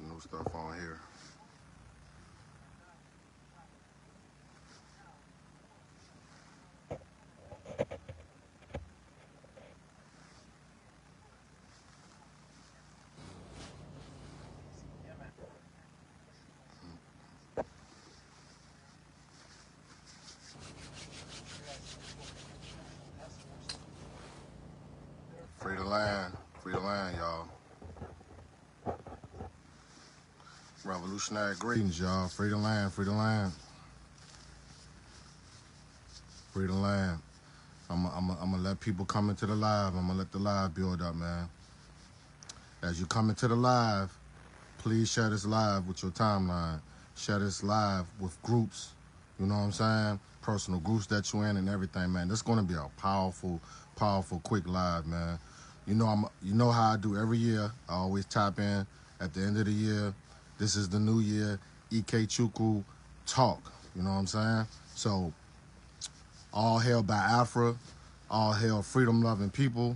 some new stuff on here. Free the land, y'all. Revolutionary greetings, y'all. Free the land, free the land. Free the land. I'm gonna let people come into the live. I'm gonna let the live build up, man. As you come into the live, please share this live with your timeline. Share this live with groups, you know what I'm saying? Personal groups that you're in and everything, man. This is gonna be a powerful, quick live, man. You know how I do every year. I always tap in at the end of the year. This is the new year. Ikechukwu talk. You know what I'm saying? So all hail Biafra, all hail freedom-loving people,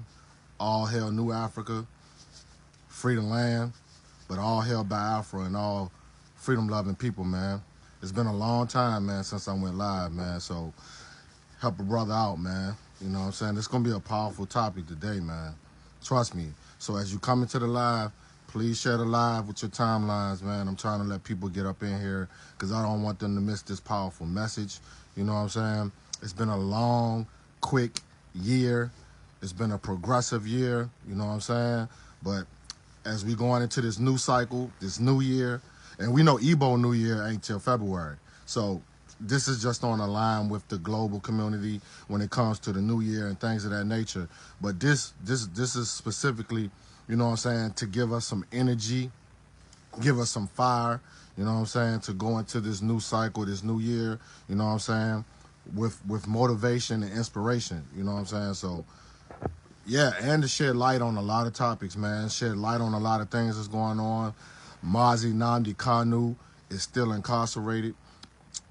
all hail New Africa, free the land, but all hail Biafra and all freedom-loving people, man. It's been a long time, man, since I went live, man. So help a brother out, man. You know what I'm saying? It's going to be a powerful topic today, man. Trust me. So as you come into the live, please share the live with your timelines, man. I'm trying to let people get up in here because I don't want them to miss this powerful message. You know what I'm saying? It's been a long, quick year. It's been a progressive year. You know what I'm saying? But as we going into this new cycle, this new year, and we know Igbo New Year ain't till February. So this is just on a line with the global community when it comes to the new year and things of that nature. But this is specifically, you know what I'm saying, to give us some energy, give us some fire, you know what I'm saying, to go into this new cycle, this new year, you know what I'm saying, with motivation and inspiration, you know what I'm saying? So yeah, and to shed light on a lot of topics, man. Shed light on a lot of things that's going on. Mazi Nnamdi Kanu is still incarcerated.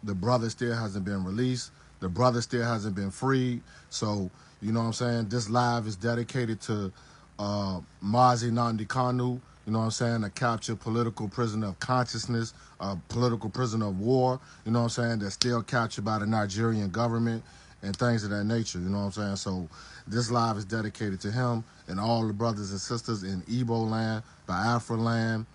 The brother still hasn't been released. The brother still hasn't been freed. So, you know what I'm saying? This live is dedicated to Mazi Nnamdi Kanu, you know what I'm saying? A captured political prisoner of consciousness, a political prisoner of war, you know what I'm saying? That's still captured by the Nigerian government and things of that nature, you know what I'm saying? So this live is dedicated to him and all the brothers and sisters in Igboland, Biafra land,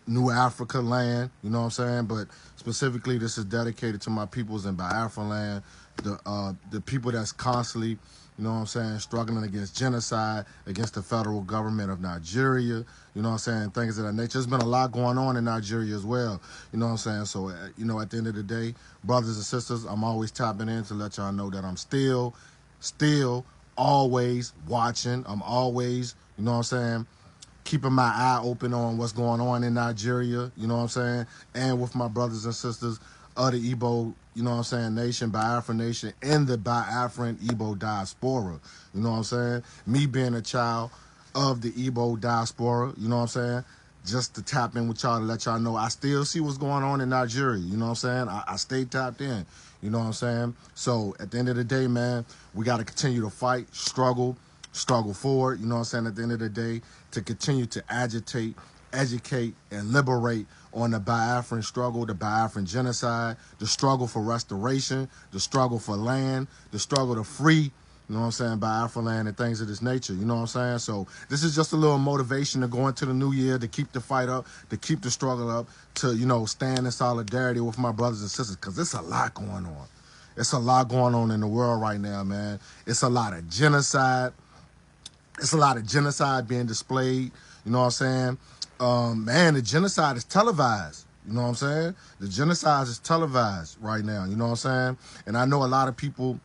New Africa land, you know what I'm saying? But specifically, this is dedicated to my peoples in Biafra land, the people that's constantly, you know what I'm saying, struggling against genocide, against the federal government of Nigeria, you know what I'm saying, things of that nature. There's been a lot going on in Nigeria as well, you know what I'm saying? So, you know, at the end of the day, brothers and sisters, I'm always tapping in to let y'all know that I'm still always watching. I'm always, you know what I'm saying, keeping my eye open on what's going on in Nigeria, you know what I'm saying, and with my brothers and sisters of the Igbo, you know what I'm saying, nation, Biafra nation, and the Biafran Igbo diaspora, you know what I'm saying? Me being a child of the Igbo diaspora, you know what I'm saying, just to tap in with y'all to let y'all know I still see what's going on in Nigeria, you know what I'm saying? I stay tapped in, you know what I'm saying? So at the end of the day, man, we got to continue to fight, struggle forward, you know what I'm saying, at the end of the day, to continue to agitate, educate, and liberate on the Biafran struggle, the Biafran genocide, the struggle for restoration, the struggle for land, the struggle to free, you know what I'm saying, Biafra land and things of this nature, you know what I'm saying? So this is just a little motivation to go into the new year, to keep the fight up, to keep the struggle up, to, you know, stand in solidarity with my brothers and sisters, because there's a lot going on. It's a lot going on in the world right now, man. It's a lot of genocide. It's a lot of genocide being displayed, you know what I'm saying? Man, the genocide is televised, you know what I'm saying? The genocide is televised right now, you know what I'm saying? And I know a lot of people,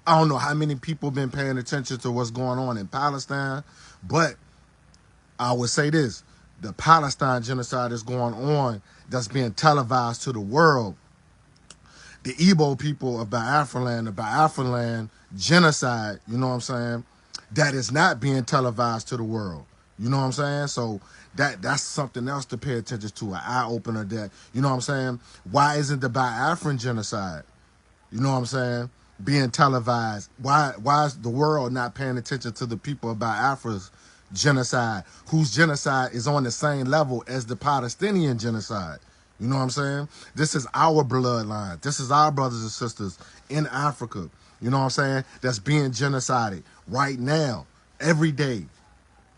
I don't know how many people been paying attention to what's going on in Palestine, but I would say this, the Palestine genocide is going on that's being televised to the world. The Igbo people of Biafra land, the Biafra land genocide, you know what I'm saying, that is not being televised to the world. You know what I'm saying? So that's something else to pay attention to, an eye-opener that, you know what I'm saying, why isn't the Biafran genocide, you know what I'm saying, being televised? Why is the world not paying attention to the people of Biafra's genocide, whose genocide is on the same level as the Palestinian genocide. You know what I'm saying? This is our bloodline. This is our brothers and sisters in Africa. You know what I'm saying? That's being genocided right now, every day,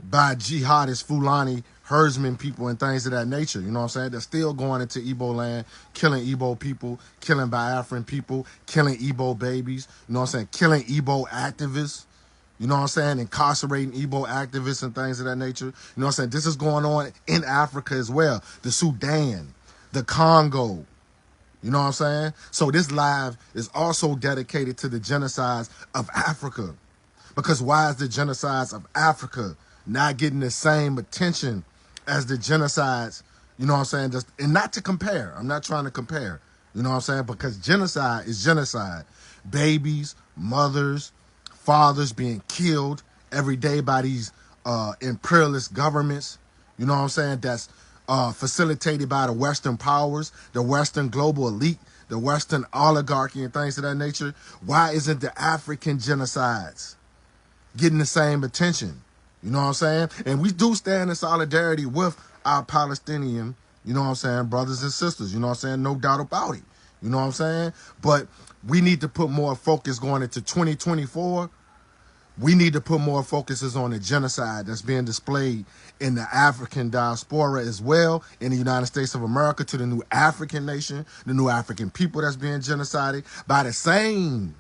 by jihadist Fulani herdsmen people and things of that nature. You know what I'm saying? They're still going into Igboland, killing Igbo people, killing Biafran people, killing Igbo babies. You know what I'm saying? Killing Igbo activists. You know what I'm saying? Incarcerating Igbo activists and things of that nature. You know what I'm saying? This is going on in Africa as well. The Sudan, the Congo. You know what I'm saying? So this live is also dedicated to the genocides of Africa. Because why is the genocides of Africa not getting the same attention as the genocides, you know what I'm saying? Just, and not to compare. I'm not trying to compare. You know what I'm saying? Because genocide is genocide. Babies, mothers, fathers being killed every day by these imperialist governments. You know what I'm saying? That's facilitated by the Western powers, the Western global elite, the Western oligarchy and things of that nature. Why isn't the African genocides getting the same attention? You know what I'm saying? And we do stand in solidarity with our Palestinian, you know what I'm saying, brothers and sisters. You know what I'm saying? No doubt about it. You know what I'm saying? But we need to put more focus going into 2024. We need to put more focuses on the genocide that's being displayed in the African diaspora as well, in the United States of America, to the new African nation, the new African people that's being genocided by the same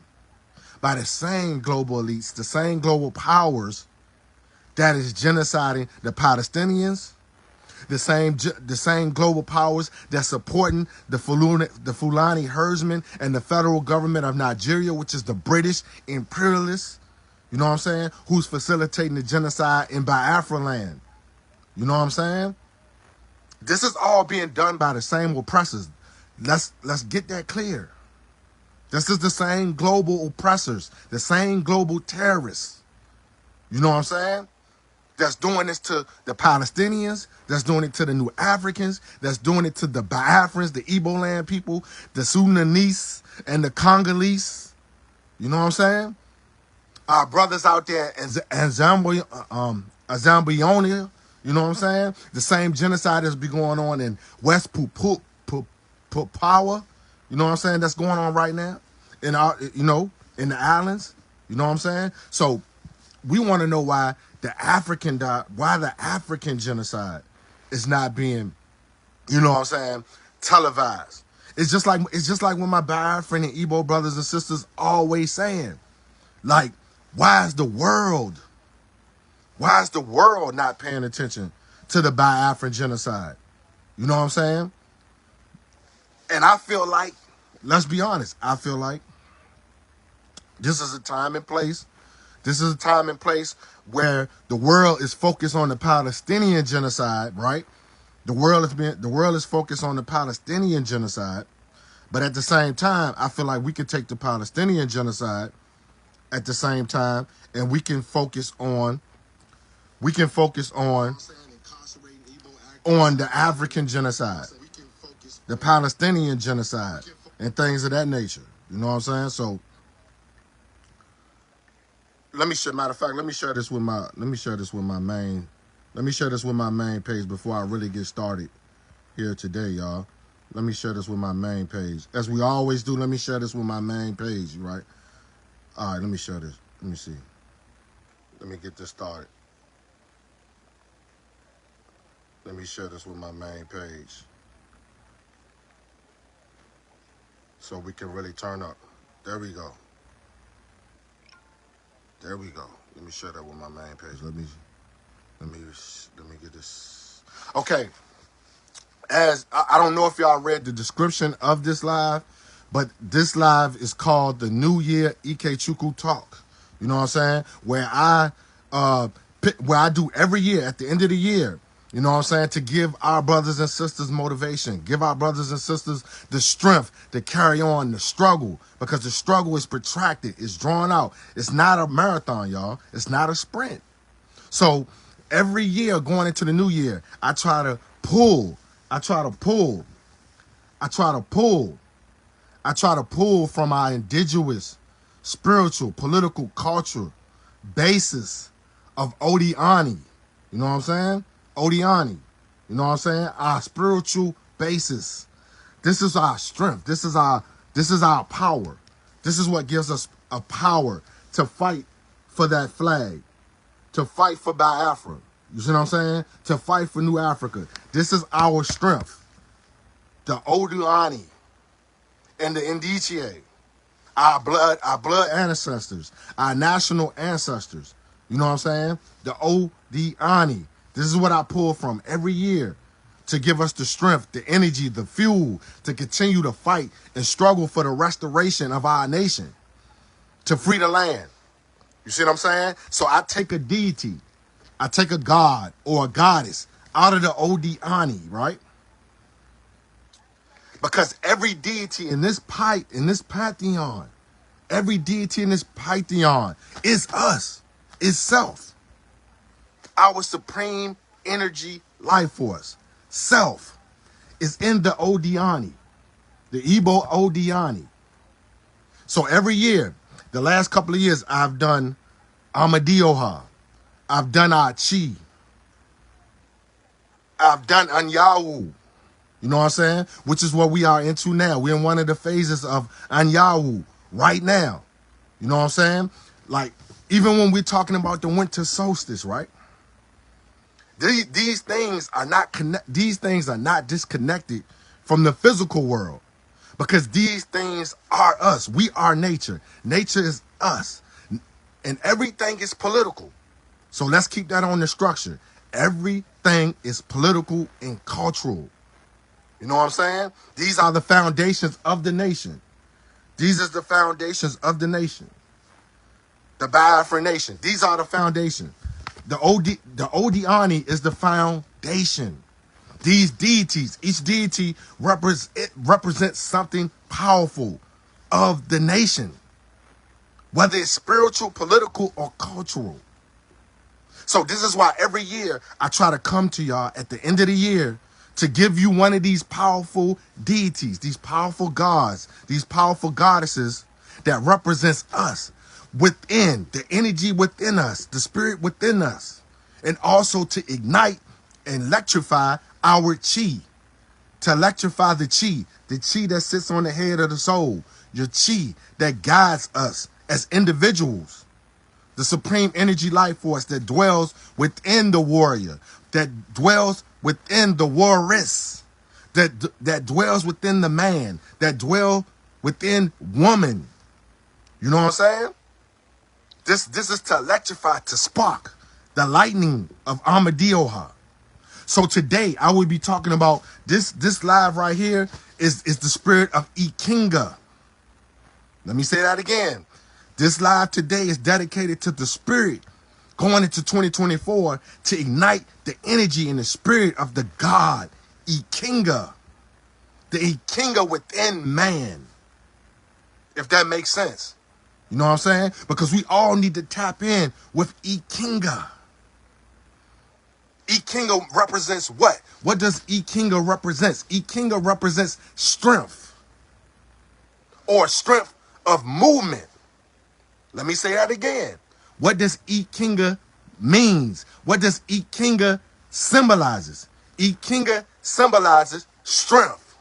global elites, the same global powers that is genociding the Palestinians, the same global powers that's supporting the Fulani herdsmen and the federal government of Nigeria, which is the British imperialists, you know what I'm saying, who's facilitating the genocide in Biafra land. You know what I'm saying? This is all being done by the same oppressors. Let's get that clear. This is the same global oppressors, the same global terrorists. You know what I'm saying? That's doing this to the Palestinians, that's doing it to the New Africans, that's doing it to the Biafrans, the Igboland people, the Sudanese, and the Congolese. You know what I'm saying? Our brothers out there in Zambia, you know what I'm saying? The same genocide that's be going on in West Papua, you know what I'm saying? That's going on right now in our, you know, in the islands. You know what I'm saying? So we want to know why the African genocide is not being, you know what I'm saying, televised. It's just like when my Biafran and Igbo brothers and sisters always saying, like, why is the world not paying attention to the Biafran genocide? You know what I'm saying? And I feel like, let's be honest, I feel like this is a time and place. This is a time and place where the world is focused on the Palestinian genocide, right? The world is focused on the Palestinian genocide, but at the same time, I feel like we could take the Palestinian genocide at the same time, and we can focus on the African genocide, the Palestinian genocide, and things of that nature. You know what I'm saying? So let me share this with my main page before I really get started here today, y'all. Let me share this with my main page. As we always do, let me share this with my main page, right? All right, let me share this. Let me see. Let me get this started. Let me share this with my main page so we can really turn up. There we go. There we go. Let me share that with my main page. Let me get this. Okay. As I don't know if y'all read the description of this live, but this live is called the New Year Ikechukwu Talk. You know what I'm saying? Where I do every year at the end of the year. You know what I'm saying? To give our brothers and sisters motivation, give our brothers and sisters the strength to carry on the struggle, because the struggle is protracted, it's drawn out. It's not a marathon, y'all. It's not a sprint. So every year going into the new year, I try to pull from our indigenous, spiritual, political, cultural basis of Odiani. You know what I'm saying? Odiani. You know what I'm saying? Our spiritual basis. This is our strength. This is our power. This is what gives us a power to fight for that flag, to fight for Biafra. You see what I'm saying? To fight for New Africa. This is our strength. The Odiani and the Indice, our blood ancestors, our national ancestors. You know what I'm saying? The Odiani. This is what I pull from every year to give us the strength, the energy, the fuel to continue to fight and struggle for the restoration of our nation, to free the land. You see what I'm saying? So I take a deity, I take a god or a goddess out of the Odiani, right? Because every deity in this pantheon, every deity in this pantheon is us, is self, our supreme energy life force. Self is in the Odiani, the Igbo Odiani. So every year, the last couple of years, I've done Amadioha, I've done Achi, I've done Anyawu. You know what I'm saying? Which is what we are into now. We're in one of the phases of Anyawu right now. You know what I'm saying? Like, even when we're talking about the winter solstice, right? These things are not disconnected from the physical world, because these things are us. We are nature. Nature is us. And everything is political. So let's keep that on the structure. Everything is political and cultural. You know what I'm saying? These are the foundations of the nation. These are the foundations of the nation. The Biafra nation. These are the foundation. The Odiani is the foundation. These deities, each deity represents something powerful of the nation, whether it's spiritual, political, or cultural. So this is why every year I try to come to y'all at the end of the year to give you one of these powerful deities, these powerful gods, these powerful goddesses that represents us within, the energy within us, the spirit within us, and also to ignite and electrify our chi, to electrify the chi that sits on the head of the soul, your chi that guides us as individuals, the supreme energy life force that dwells within the warrior, that dwells within the warriors, that dwells within the man, that dwells within woman. You know what I'm saying? This is to electrify, to spark the lightning of Amadioha. So today I will be talking about this live right here is the spirit of Ikenga. Let me say that again. This live today is dedicated to the spirit going into 2024 to ignite the energy and the spirit of the God Ikenga. The Ikenga within man. If that makes sense. You know what I'm saying? Because we all need to tap in with Ikenga. Ikenga represents what? What does Ikenga represent? Ikenga represents strength, or strength of movement. Let me say that again. What does Ikenga means? What does Ikenga symbolizes? Ikenga symbolizes strength.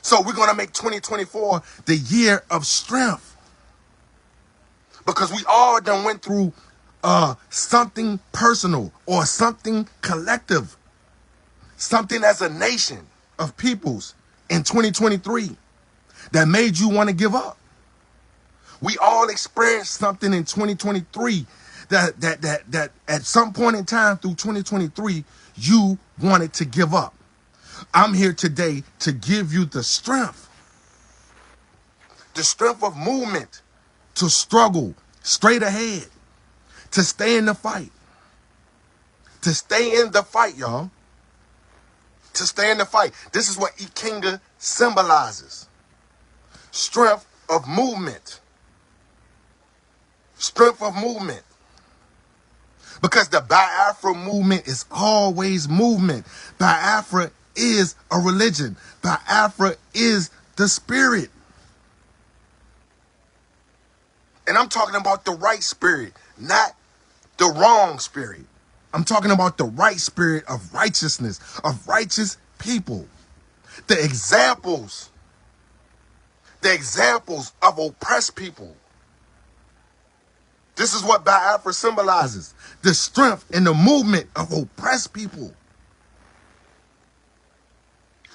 So we're going to make 2024 the year of strength. Because we all done went through something personal or something collective, something as a nation of peoples in 2023 that made you want to give up. We all experienced something in 2023 that at some point in time through 2023 you wanted to give up. I'm here today to give you the strength of movement, to struggle straight ahead, to stay in the fight. To stay in the fight, y'all. To stay in the fight. This is what Ikenga symbolizes. Strength of movement. Strength of movement. Because the Biafra movement is always movement. Biafra is a religion. Biafra is the spirit. And I'm talking about the right spirit, not the wrong spirit. I'm talking about the right spirit of righteousness, of righteous people. The examples of oppressed people. This is what Biafra symbolizes. The strength and the movement of oppressed people.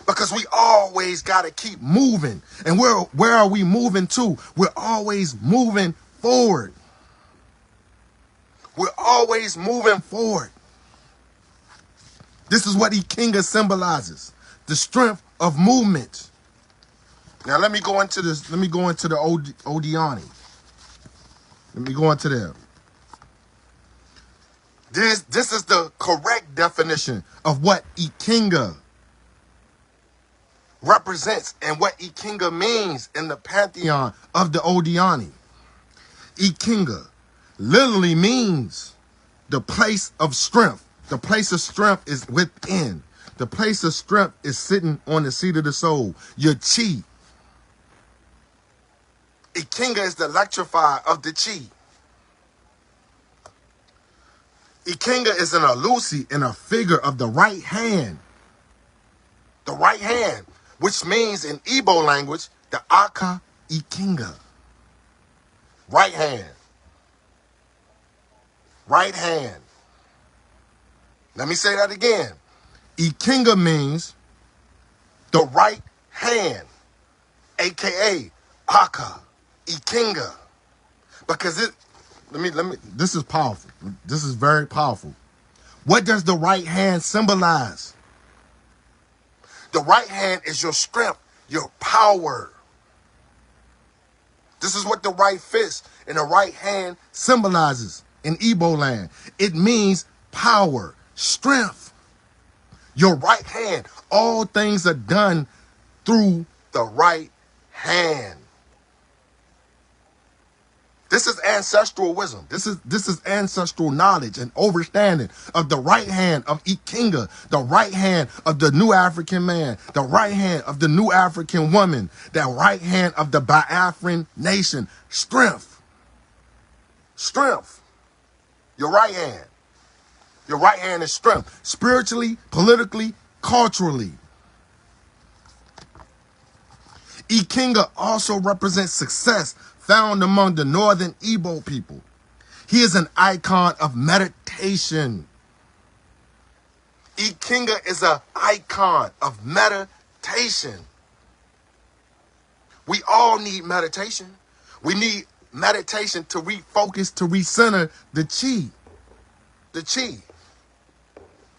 Because we always got to keep moving. And where are we moving to? We're always moving forward. We're always moving forward. This is what Ikenga symbolizes. The strength of movement. Now let me go into this. Let me go into the Odiani. Let me go into there. This is the correct definition of what Ikenga represents and what Ikenga means in the pantheon of the Odiani. Ikenga literally means the place of strength. The place of strength is within. The place of strength is sitting on the seat of the soul, your chi. Ikenga is the electrifier of the chi. Ikenga is an elusi and a figure of the right hand. The right hand, which means in Igbo language, the Aka Ikenga. Right hand. Right hand. Let me say that again. Ikenga means the right hand, aka Aka Ikenga. Because this is powerful. This is very powerful. What does the right hand symbolize? The right hand is your strength, your power. This is what the right fist and the right hand symbolizes in Igboland. It means power, strength. Your right hand. All things are done through the right hand. This is ancestral wisdom. This is ancestral knowledge and understanding of the right hand of Ikenga, the right hand of the new African man, the right hand of the new African woman, the right hand of the Biafran nation. Strength. Strength. Your right hand. Your right hand is strength. Spiritually, politically, culturally. Ikenga also represents success found among the northern Igbo people. He is an icon of meditation. Ikenga is an icon of meditation. We all need meditation. We need meditation to refocus, to recenter the chi. The chi.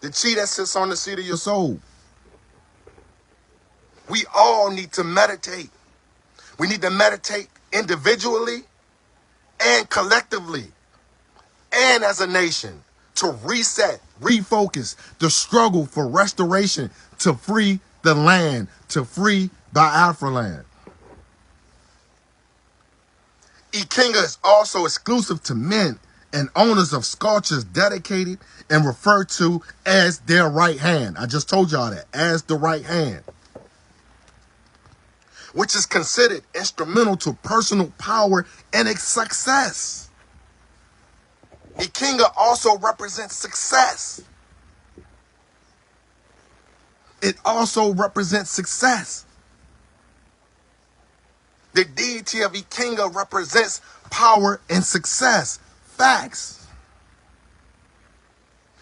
The chi that sits on the seat of your soul. We all need to meditate. We need to meditate individually and collectively and as a nation to reset, refocus the struggle for restoration to free the land, to free Biafra land. Ikenga is also exclusive to men and owners of sculptures dedicated and referred to as their right hand. I just told y'all that, as the right hand, which is considered instrumental to personal power and its success. Ikenga also represents success. It also represents success. The deity of Ikenga represents power and success. Facts.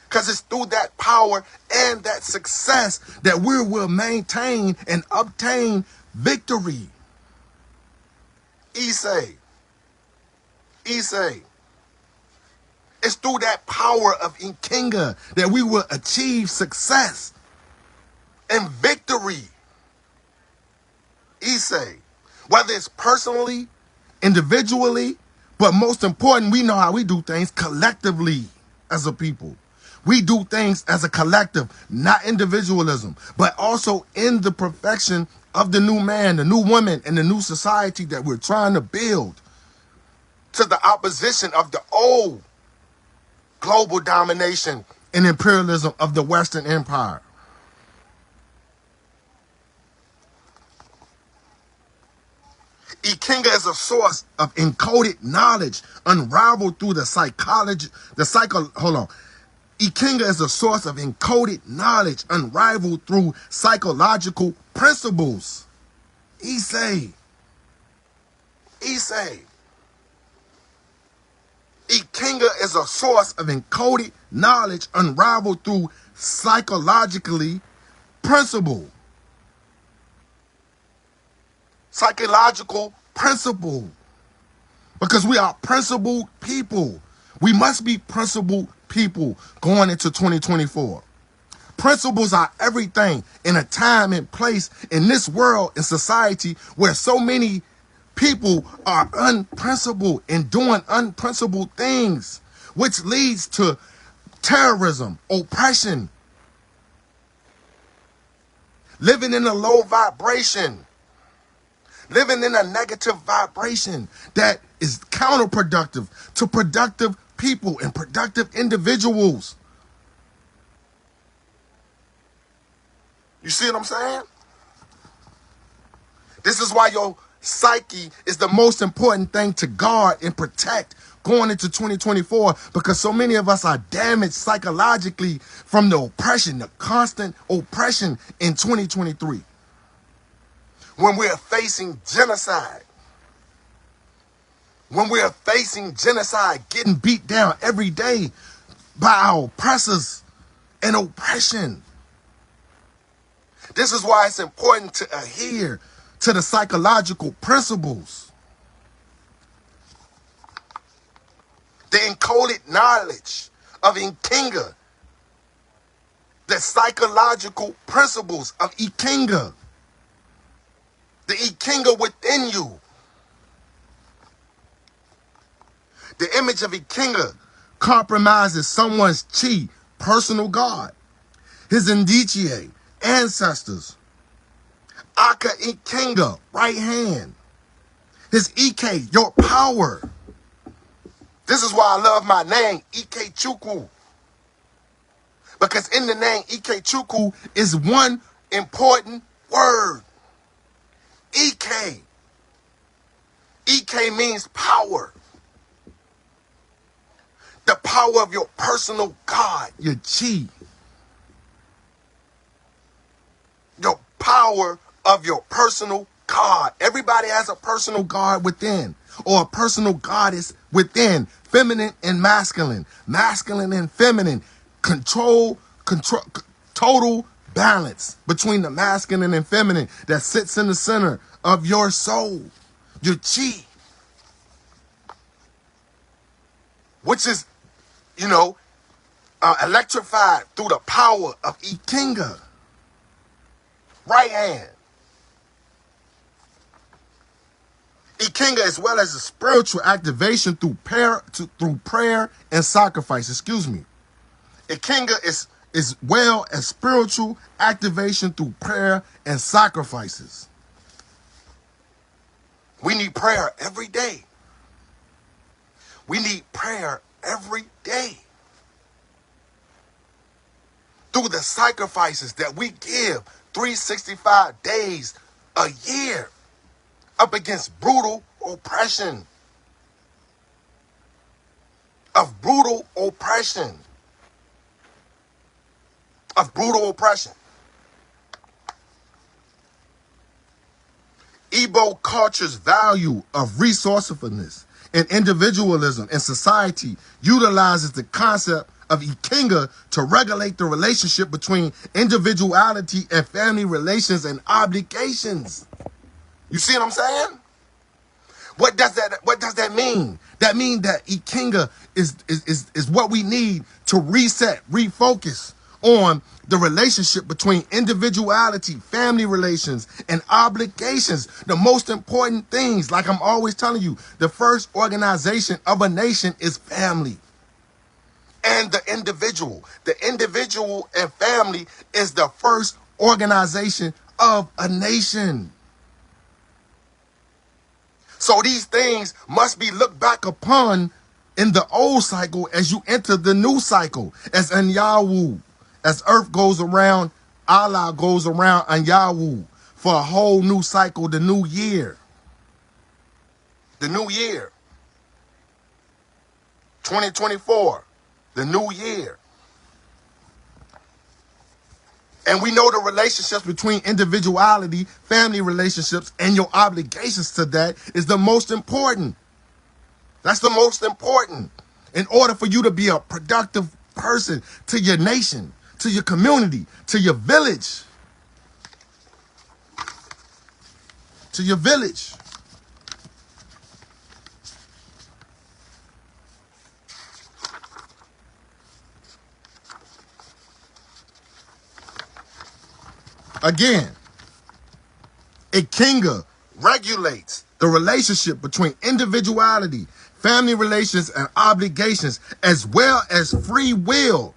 Because it's through that power and that success that we will maintain and obtain victory. Issei. Issei. It's through that power of Ikenga that we will achieve success and victory. Issei. Whether it's personally, individually, but most important, we know how we do things collectively as a people. We do things as a collective, not individualism, but also in the perfection of the new man, the new woman, and the new society that we're trying to build to the opposition of the old global domination and imperialism of the Western Empire. Ikenga is a source of encoded knowledge unraveled through the Ikenga is a source of encoded knowledge unrivaled through psychological principles. Issei. Ikenga is a source of encoded knowledge unrivaled through psychological principle. Because we are principled people. We must be principled people going into 2024. Principles are everything in a time and place in this world and society where so many people are unprincipled and doing unprincipled things, which leads to terrorism, oppression, living in a low vibration, living in a negative vibration that is counterproductive to productive people and productive individuals. You see what I'm saying? This is why your psyche is the most important thing to guard and protect going into 2024, because so many of us are damaged psychologically from the oppression, the constant oppression in 2023. When we're facing genocide, getting beat down every day by our oppressors and oppression. This is why it's important to adhere to the psychological principles. The encoded knowledge of Ikenga. The psychological principles of Ikenga. The Ikenga within you. The image of Ikenga compromises someone's chi, personal God, his indicie, ancestors, Aka Ikenga, right hand, his Ike, your power. This is why I love my name, Ikechukwu. Because in the name Ikechukwu is one important word. Ike. Ike means power. The power of your personal God, your chi. Your power of your personal God. Everybody has a personal God within, or a personal goddess within. Feminine and masculine. Masculine and feminine. Control, total balance between the masculine and feminine that sits in the center of your soul, your chi. Which is, electrified through the power of Ikenga. Right hand. Ikenga, as well as a spiritual activation through prayer and sacrifice. Ikenga is well as spiritual activation through prayer and sacrifices. We need prayer every day. We need prayer every day. Through the sacrifices that we give 365 days a year up against brutal oppression. Of brutal oppression. Igbo culture's value of resourcefulness and individualism in society utilizes the concept of Ikenga to regulate the relationship between individuality and family relations and obligations. You see what I'm saying? What does that mean? That means that Ikenga is what we need to reset, refocus on the relationship between individuality, family relations, and obligations. The most important things, like I'm always telling you, the first organization of a nation is family. And the individual. The individual and family is the first organization of a nation. So these things must be looked back upon in the old cycle as you enter the new cycle. As Anyawu, as Earth goes around, Allah goes around Anyawu for a whole new cycle, the new year. The new year. 2024. The new year. And we know the relationships between individuality, family relationships, and your obligations to that is the most important. That's the most important. In order for you to be a productive person to your nation, to your community, to your village. To your village. Again, Ikenga regulates the relationship between individuality, family relations, and obligations, as well as free will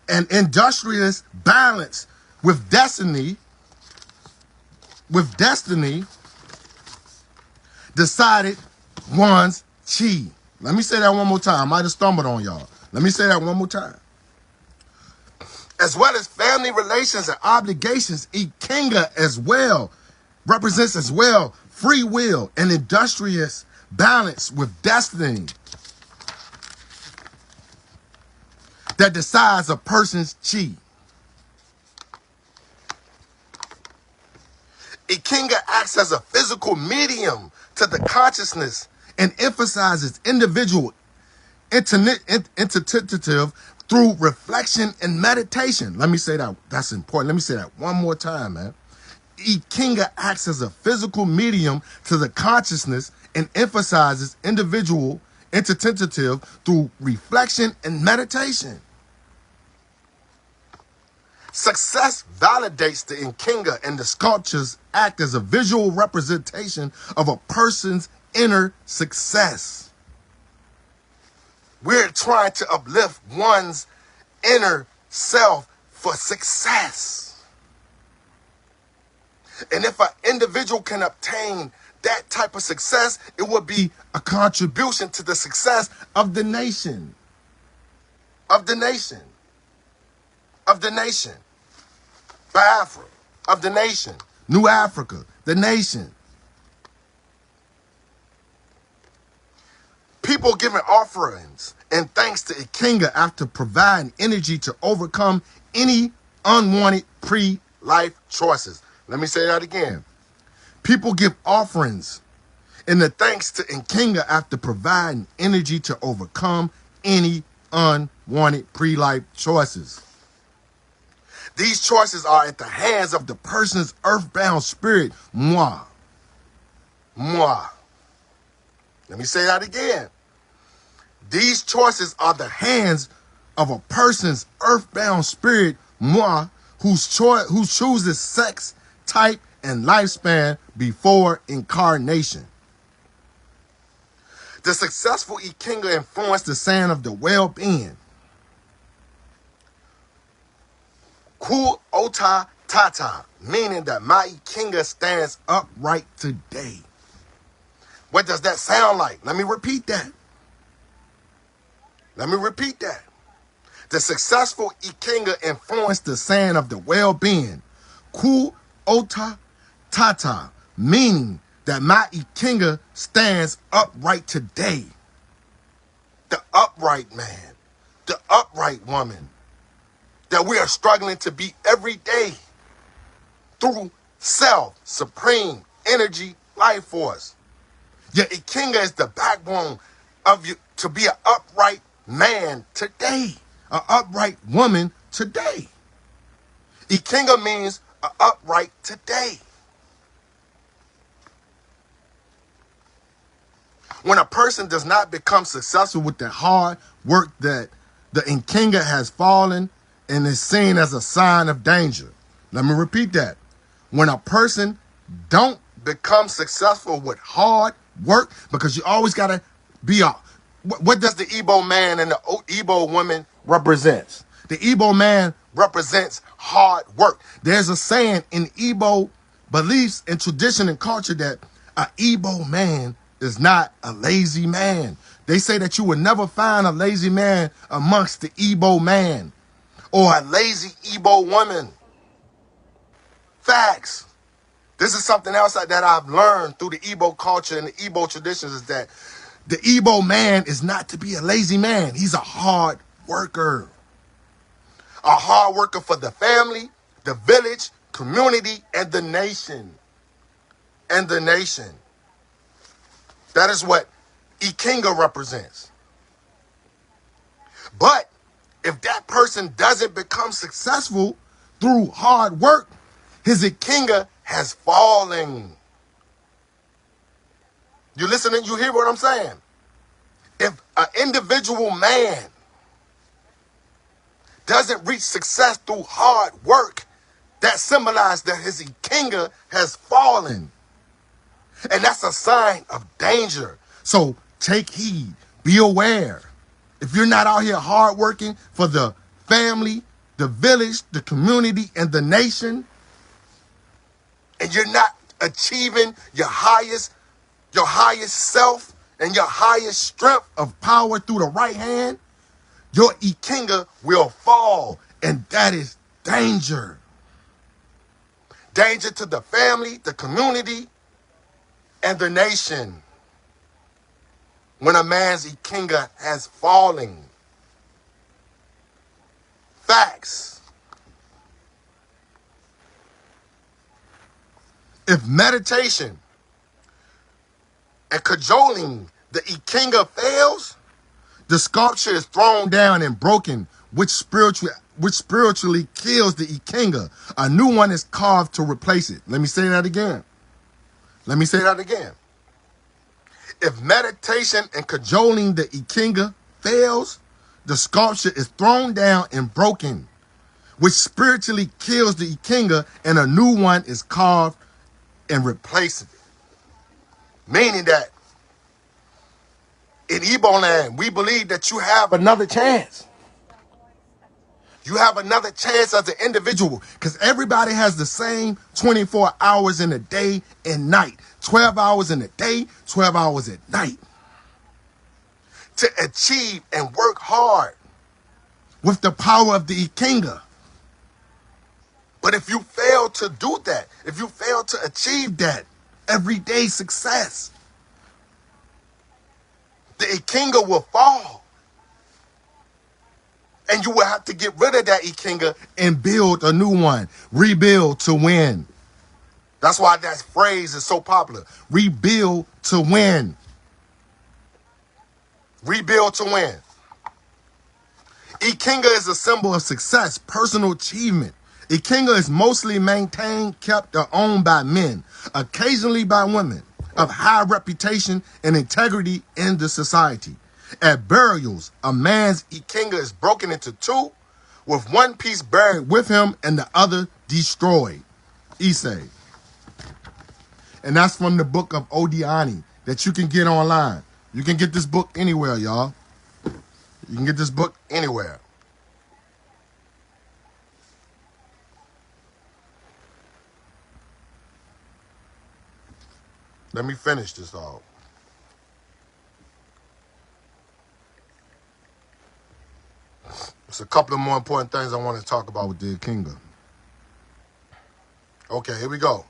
and industrious balance with destiny, decided one's chi. Let me say that one more time. I might have stumbled on y'all. Let me say that one more time. As well as family relations and obligations, Ikenga as well represents as well free will and industrious balance with destiny that decides a person's chi. Ikenga acts as a physical medium to the consciousness and emphasizes individual entitative through reflection and meditation. Let me say that. That's important. Let me say that one more time, man. Ikenga acts as a physical medium to the consciousness and emphasizes individual entitative through reflection and meditation. Success validates the Ikenga, and the sculptures act as a visual representation of a person's inner success. We're trying to uplift one's inner self for success. And if an individual can obtain that type of success, it would be a contribution to the success of the nation. Of the nation. Of the nation. Biafra. Of the nation. New Africa. The nation. People giving offerings and thanks to Ikenga after providing energy to overcome any unwanted pre-life choices. Let me say that again. People give offerings and the thanks to Ikenga after providing energy to overcome any unwanted pre-life choices. These choices are at the hands of the person's earthbound spirit, moi. Moi. Let me say that again. These choices are the hands of a person's earthbound spirit, moi, who chooses sex, type, and lifespan before incarnation. The successful Ikenga influenced the saying of the well-being. Ku ota tata, meaning that my Ikenga stands upright today. What does that sound like? Let me repeat that. Let me repeat that. The successful Ikenga influenced the saying of the well-being. Ku ota tata, meaning that my Ikenga stands upright today. The upright man, the upright woman that we are struggling to be every day through self, supreme energy, life force. Your Ikenga is the backbone of you to be an upright man today, an upright woman today. Ikenga means an upright today. When a person does not become successful with the hard work that the Ikenga has fallen and is seen as a sign of danger. Let me repeat that. When a person don't become successful with hard work, because you always got to be a, what does the Igbo man and the Igbo woman represents? The Igbo man represents hard work. There's a saying in Igbo beliefs and tradition and culture that an Igbo man is not a lazy man. They say that you will never find a lazy man amongst the Igbo man or a lazy Igbo woman. Facts. This is something else that I've learned through the Igbo culture and the Igbo traditions, is that the Igbo man is not to be a lazy man. He's a hard worker. A hard worker for the family, the village, community, and the nation. And the nation. That is what Ikenga represents. But if that person doesn't become successful through hard work, his Ikenga has fallen. You listening? You hear what I'm saying? If an individual man doesn't reach success through hard work, that symbolizes that his Ikenga has fallen. And that's a sign of danger. So take heed. Be aware. If you're not out here hard working for the family, the village, the community, and the nation, and you're not achieving your highest self and your highest strength of power through the right hand, your Ikenga will fall. And that is danger. Danger to the family, the community, and the nation. When a man's Ikenga has fallen. Facts. If meditation and cajoling the Ikenga fails, the sculpture is thrown down and broken, which spiritually kills the Ikenga. A new one is carved to replace it. Let me say that again. If meditation and cajoling the Ikenga fails, the sculpture is thrown down and broken, which spiritually kills the Ikenga, and a new one is carved and replaces it. Meaning that in Igboland, we believe that you have another chance. You have another chance as an individual, because everybody has the same 24 hours in a day and night. 12 hours in a day, 12 hours at night. To achieve and work hard with the power of the Ikenga. But if you fail to do that, if you fail to achieve that everyday success, the Ikenga will fall. And you will have to get rid of that Ikenga and build a new one. Rebuild to win. That's why that phrase is so popular. Rebuild to win. Rebuild to win. Ikenga is a symbol of success, personal achievement. Ikenga is mostly maintained, kept, or owned by men, occasionally by women, of high reputation and integrity in the society. At burials, a man's Ikenga is broken into two, with one piece buried with him and the other destroyed. Issei. And that's from the book of Odiani that you can get online. You can get this book anywhere, y'all. You can get this book anywhere. Let me finish this off. There's a couple of more important things I want to talk about with the Ikenga. Okay, here we go.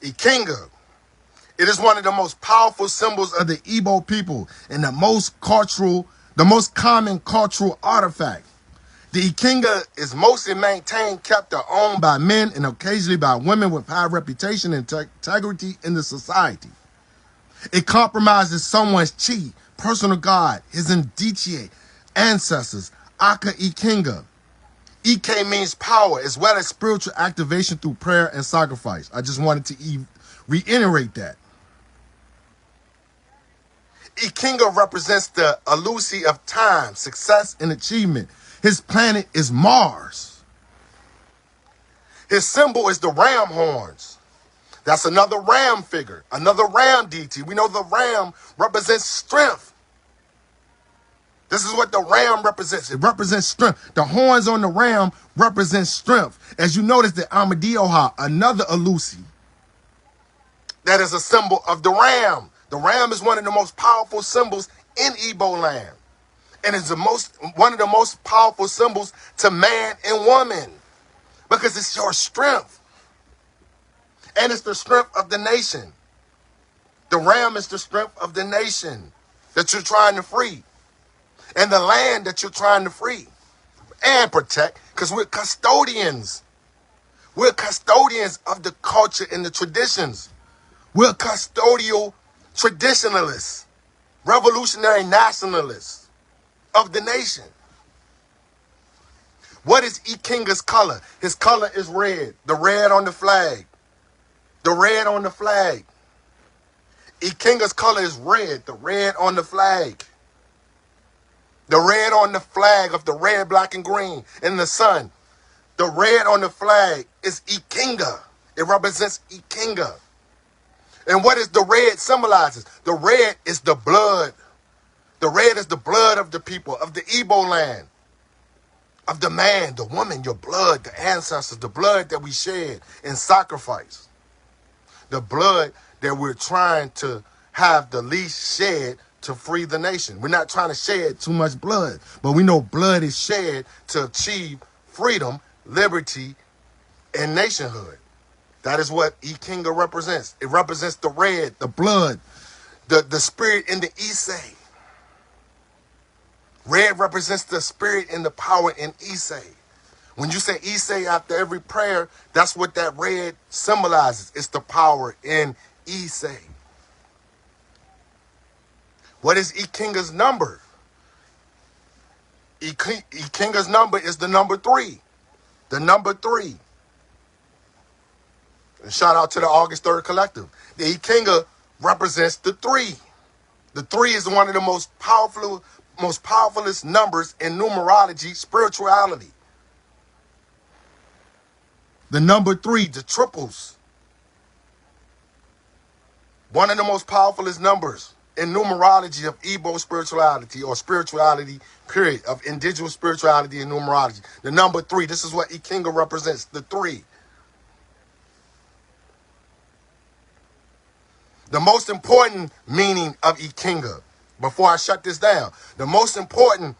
Ikenga. It is one of the most powerful symbols of the Igbo people and the most common cultural artifact. The Ikenga is mostly maintained, kept, or owned by men and occasionally by women with high reputation and integrity in the society. It compromises someone's chi, personal God, his indicie, ancestors, Aka Ikenga. Ike means power, as well as spiritual activation through prayer and sacrifice. I just wanted to reiterate that. Ikenga represents the elusive of time, success, and achievement. His planet is Mars. His symbol is the ram horns. That's another ram figure, another ram deity. We know the ram represents strength. This is what the ram represents. It represents strength. The horns on the ram represent strength. As you notice, the Amadioha, another elusive, that is a symbol of the ram. The ram is one of the most powerful symbols in Igboland. And it's one of the most powerful symbols to man and woman. Because it's your strength. And it's the strength of the nation. The ram is the strength of the nation that you're trying to free. And the land that you're trying to free and protect. because we're custodians. We're custodians of the culture and the traditions. We're custodial traditionalists, revolutionary nationalists of the nation. What is Ikenga's color? His color is red. The red on the flag. The red on the flag. Ikenga's color is red. The red on the flag. The red on the flag of the red, black, and green in the sun. The red on the flag is Ikenga. It represents Ikenga. And what is the red symbolizes? The red is the blood. The red is the blood of the people, of the Igboland, of the man, the woman, your blood, the ancestors, the blood that we shed in sacrifice. The blood that we're trying to have the least shed to free the nation. We're not trying to shed too much blood, but we know blood is shed to achieve freedom, liberty, and nationhood. That is what Ikenga represents. It represents the red, the blood, the spirit in the Ise. Red represents the spirit and the power in Ise. When you say Ise after every prayer, that's what that red symbolizes. It's the power in Ise. What is Ikenga's number? Ikenga's number is the number 3. The number 3. And shout out to the August 3rd Collective. The Ikenga represents the 3. The 3 is one of the most powerfulest numbers in numerology, spirituality. The number 3, the triples. One of the most powerfulest numbers in numerology of Igbo spirituality, or spirituality, period, of indigenous spirituality and numerology. The number 3, this is what Ikenga represents, the 3. The most important meaning of Ikenga, before I shut this down, the most important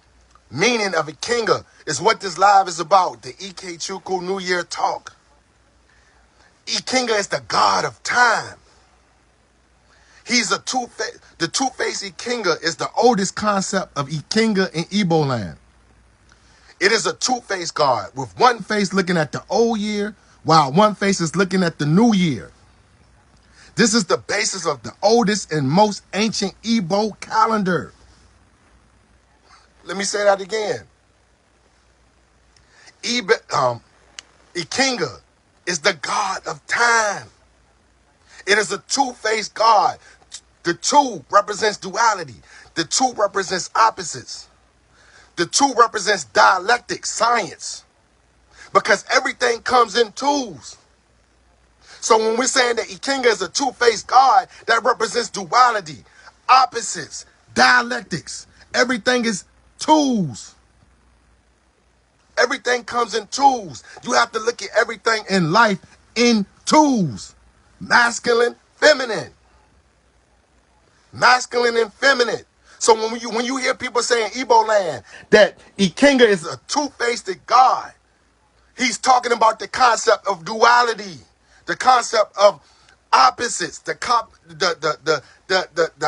meaning of Ikenga is what this live is about, the Ikechukwu New Year talk. Ikenga is the God of time. He's the two-faced Ikenga is the oldest concept of Ikenga in Igboland. It is a two-faced God, with one face looking at the old year, while one face is looking at the new year. This is the basis of the oldest and most ancient Igbo calendar. Let me say that again. Ikenga is the God of time. It is a two-faced God. The 2 represents duality. The 2 represents opposites. The 2 represents dialectic, science. Because everything comes in twos. So when we're saying that Ikenga is a two-faced God, that represents duality, opposites, dialectics. Everything is twos. Everything comes in twos. You have to look at everything in life in twos. Masculine, feminine. Masculine and feminine. So when you hear people saying Igboland that Ikenga is a two-faced God, he's talking about the concept of duality, the concept of opposites, the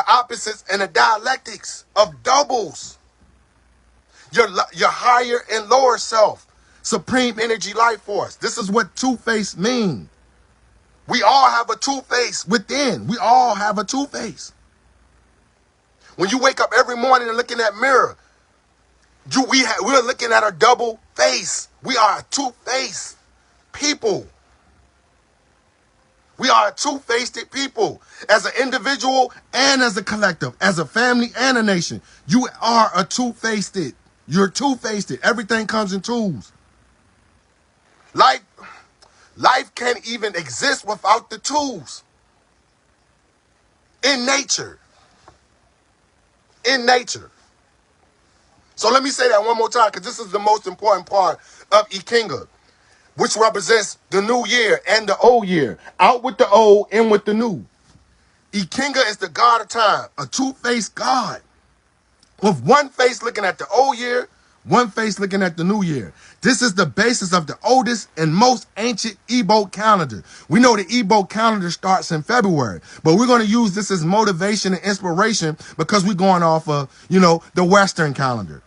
opposites and the dialectics of doubles. Your higher and lower self, supreme energy life force. This is what two-faced mean. We all have a two-face within. We all have a two-face. When you wake up every morning and look in that mirror, we're looking at a double face. We are a two-faced people. We are a two-faced people. As an individual and as a collective, as a family and a nation, you are a two-faced. You're two-faced. Everything comes in twos. Life can't even exist without the tools. In nature. In nature. So let me say that one more time, because this is the most important part of Ikenga, which represents the new year and the old year. Out with the old, in with the new. Ikenga is the God of time, a two-faced God, with one face looking at the old year, one face looking at the new year. This is the basis of the oldest and most ancient Igbo calendar. We know the Igbo calendar starts in February, but we're going to use this as motivation and inspiration because we're going off of, the Western calendar.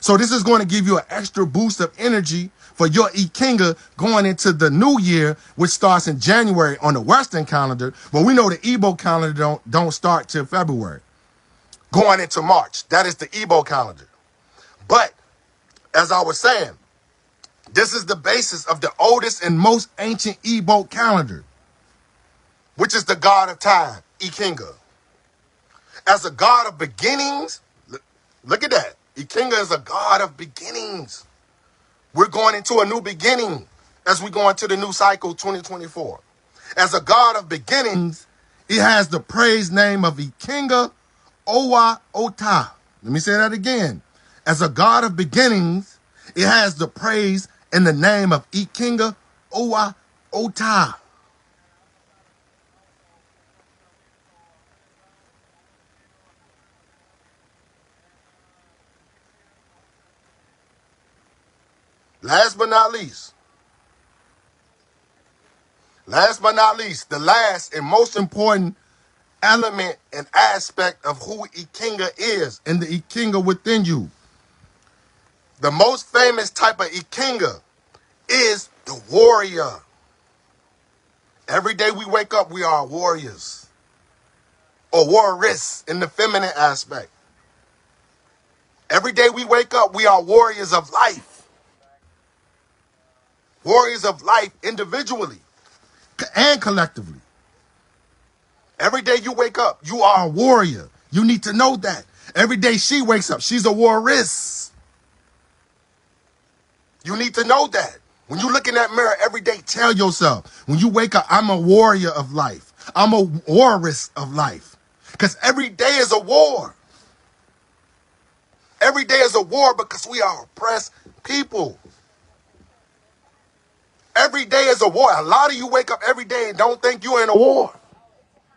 So this is going to give you an extra boost of energy for your Ikenga going into the new year, which starts in January on the Western calendar. But we know the Igbo calendar don't start till February. Going into March. That is the Igbo calendar. But as I was saying, this is the basis of the oldest and most ancient Igbo calendar, which is the God of Time, Ikenga. As a God of beginnings, look at that. Ikenga is a God of beginnings. We're going into a new beginning as we go into the new cycle 2024. As a God of beginnings, he has the praise name of Ikenga Ota. Let me say that again. As a God of beginnings, it has the praise in the name of Ikenga Ota. Last but not least, the last and most important element and aspect of who Ikenga is and the Ikenga within you. The most famous type of Ikenga is the warrior. Every day we wake up, we are warriors. Or warriors in the feminine aspect. Every day we wake up, we are warriors of life. Warriors of life individually and collectively. Every day you wake up, you are a warrior. You need to know that. Every day she wakes up, she's a warrior. You need to know that. When you look in that mirror every day, tell yourself, when you wake up, I'm a warrior of life. I'm a warrior of life. Because every day is a war. Every day is a war because we are oppressed people. Every day is a war. A lot of you wake up every day and don't think you're in a war.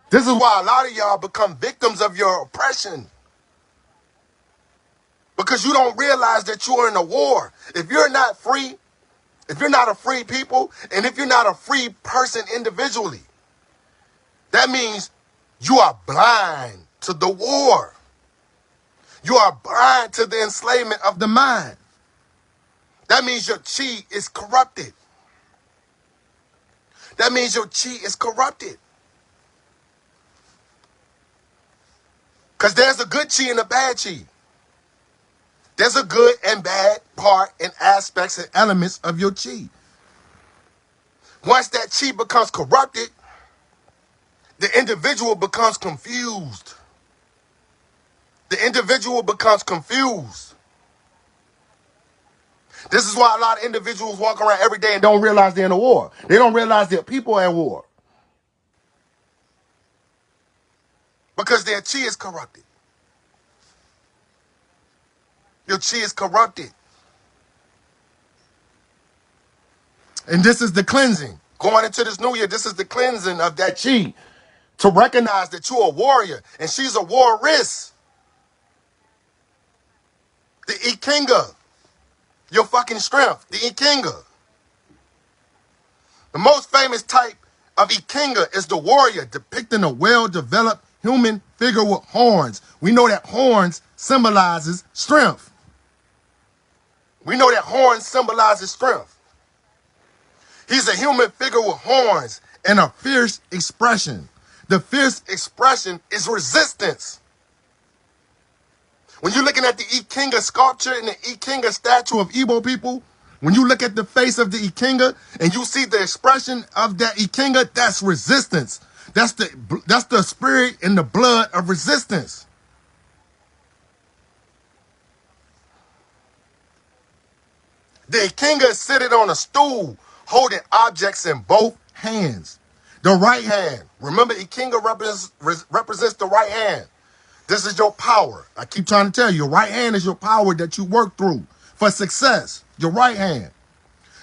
This is why a lot of y'all become victims of your oppression. Because you don't realize that you are in a war. If you're not free, if you're not a free people, and if you're not a free person individually, that means you are blind to the war. You are blind to the enslavement of the mind. That means your chi is corrupted. That means your chi is corrupted. Because there's a good chi and a bad chi. There's a good and bad part and aspects and elements of your chi. Once that chi becomes corrupted, the individual becomes confused. The individual becomes confused. This is why a lot of individuals walk around every day and don't realize they're in a war. They don't realize that people are at war. Because their chi is corrupted. Your chi is corrupted. And this is the cleansing. Going into this new year, this is the cleansing of that chi. To recognize that you're a warrior. And she's a warrioress. The Ikenga. Your fucking strength. The Ikenga. The most famous type of Ikenga is the warrior, depicting a well-developed human figure with horns. We know that horns symbolizes strength. We know that horns symbolizes strength. He's a human figure with horns and a fierce expression. The fierce expression is resistance. When you're looking at the Ikenga sculpture and the Ikenga statue of Igbo people, when you look at the face of the Ikenga and you see the expression of that Ikenga, that's resistance. That's the spirit and the blood of resistance. The Ikenga is sitting on a stool holding objects in both hands. The right hand. Remember, Ikenga represents the right hand. This is your power. I keep trying to tell you, your right hand is your power that you work through for success. Your right hand.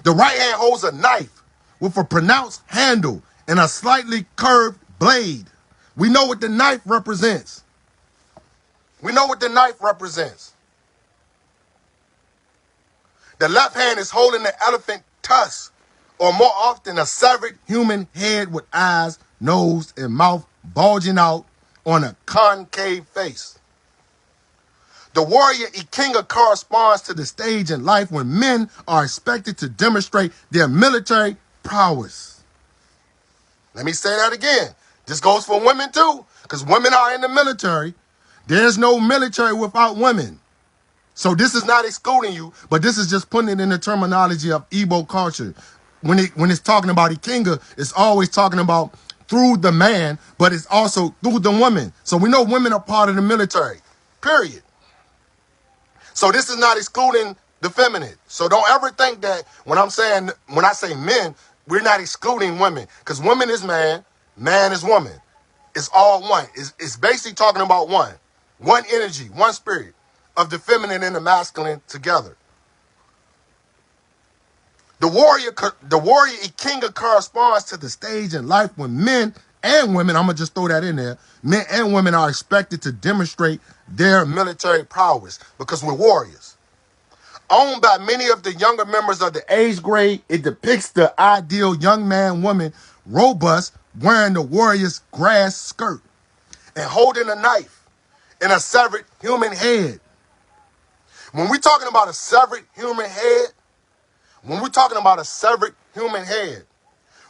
The right hand holds a knife with a pronounced handle and a slightly curved blade. We know what the knife represents. We know what the knife represents. The left hand is holding the elephant tusk, or more often a severed human head with eyes, nose, and mouth bulging out on a concave face. The warrior Ikenga corresponds to the stage in life when men are expected to demonstrate their military prowess. Let me say that again. This goes for women too, because women are in the military. There's no military without women. So this is not excluding you, but this is just putting it in the terminology of Igbo culture. When it's talking about Ikenga, it's always talking about through the man, but it's also through the woman. So we know women are part of the military, period. So this is not excluding the feminine. So don't ever think that when I say men, we're not excluding women, because woman is man, man is woman. It's all one. It's basically talking about one energy, one spirit of the feminine and the masculine together. The warrior Ikenga corresponds to the stage in life when men and women, I'm going to just throw that in there, men and women are expected to demonstrate their military prowess because we're warriors. Owned by many of the younger members of the age grade, it depicts the ideal young man, woman, robust, wearing the warrior's grass skirt and holding a knife and a severed human head. When we're talking about a severed human head,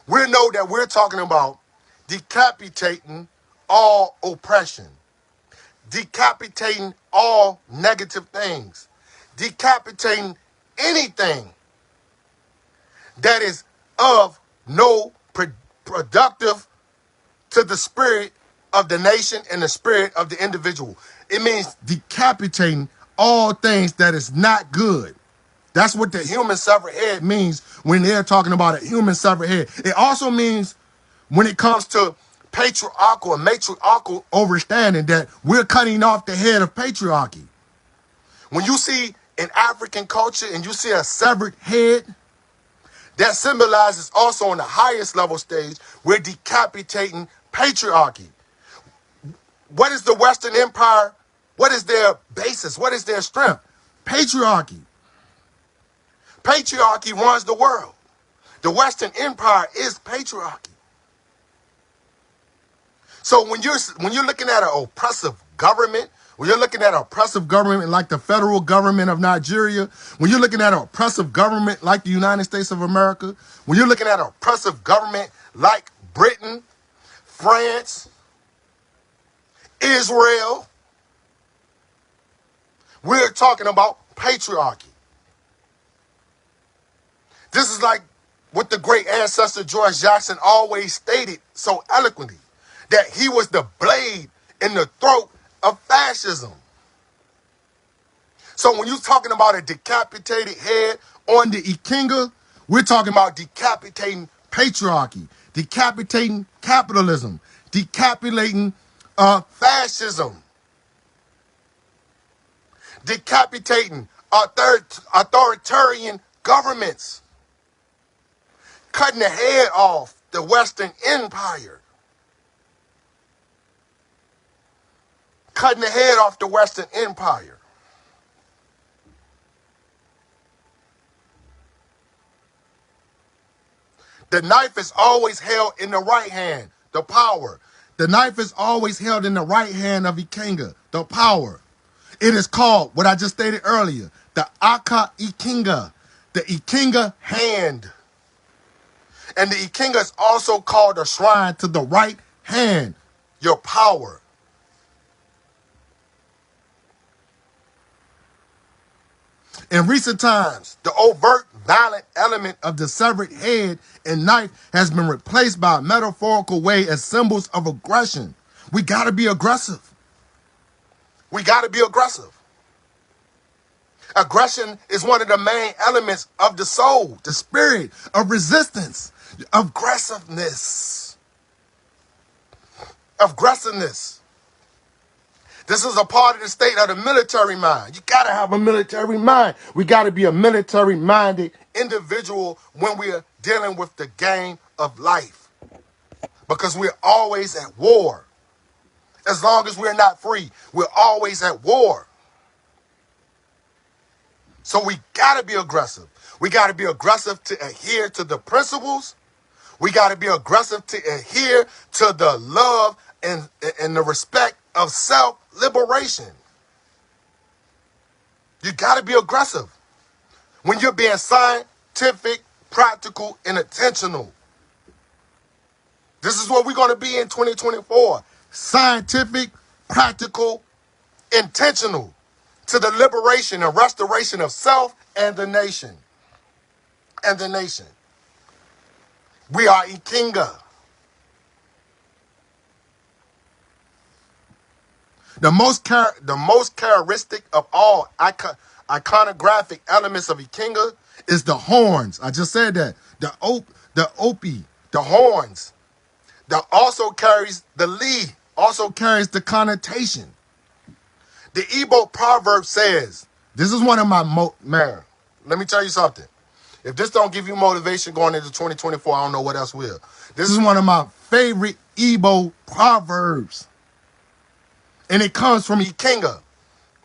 we know that we're talking about decapitating all oppression, decapitating all negative things, decapitating anything that is of no productive to the spirit of the nation and the spirit of the individual. It means decapitating all things that is not good. That's what the human severed head means when they're talking about a human severed head. It also means when it comes to patriarchal and matriarchal understanding that we're cutting off the head of patriarchy. When you see in African culture and you see a severed head, that symbolizes also on the highest level stage, we're decapitating patriarchy. What is the Western Empire? What is their basis? What is their strength? Patriarchy. Patriarchy runs the world. The Western Empire is patriarchy. So when you're looking at an oppressive government, when you're looking at an oppressive government like the federal government of Nigeria, when you're looking at an oppressive government like the United States of America, when you're looking at an oppressive government like Britain, France, Israel, we're talking about patriarchy. This is like what the great ancestor George Jackson always stated so eloquently, that he was the blade in the throat of fascism. So when you're talking about a decapitated head on the Ikenga, we're talking about decapitating patriarchy, decapitating capitalism, decapitating fascism, decapitating authoritarian governments, cutting the head off the Western Empire. Cutting the head off the Western Empire. The knife is always held in the right hand, the power. The knife is always held in the right hand of Ikenga, the power. It is called, what I just stated earlier, the Aka Ikenga, the Ikenga hand. And the Ikenga is also called a shrine to the right hand, your power. In recent times, the overt violent element of the severed head and knife has been replaced by a metaphorical way as symbols of aggression. We got to be aggressive. We got to be aggressive. Aggression is one of the main elements of the soul, the spirit of resistance, aggressiveness. Aggressiveness. This is a part of the state of the military mind. You got to have a military mind. We got to be a military-minded individual when we're dealing with the game of life. Because we're always at war. As long as we're not free, we're always at war. So we got to be aggressive. We got to be aggressive to adhere to the principles. We got to be aggressive to adhere to the love and the respect of self-liberation. You got to be aggressive when you're being scientific, practical, and intentional. This is what we're going to be in 2024. Scientific, practical, intentional to the liberation and restoration of self and the nation. And the nation. We are Ikenga. The most characteristic of all iconographic elements of Ikenga is the horns. I just said that. The opie, the horns. That also carries the li, also carries the connotation. The Igbo proverb says, this is one of my, man, let me tell you something. If this don't give you motivation going into 2024, I don't know what else will. This is one of my favorite Igbo proverbs. And it comes from Ikenga.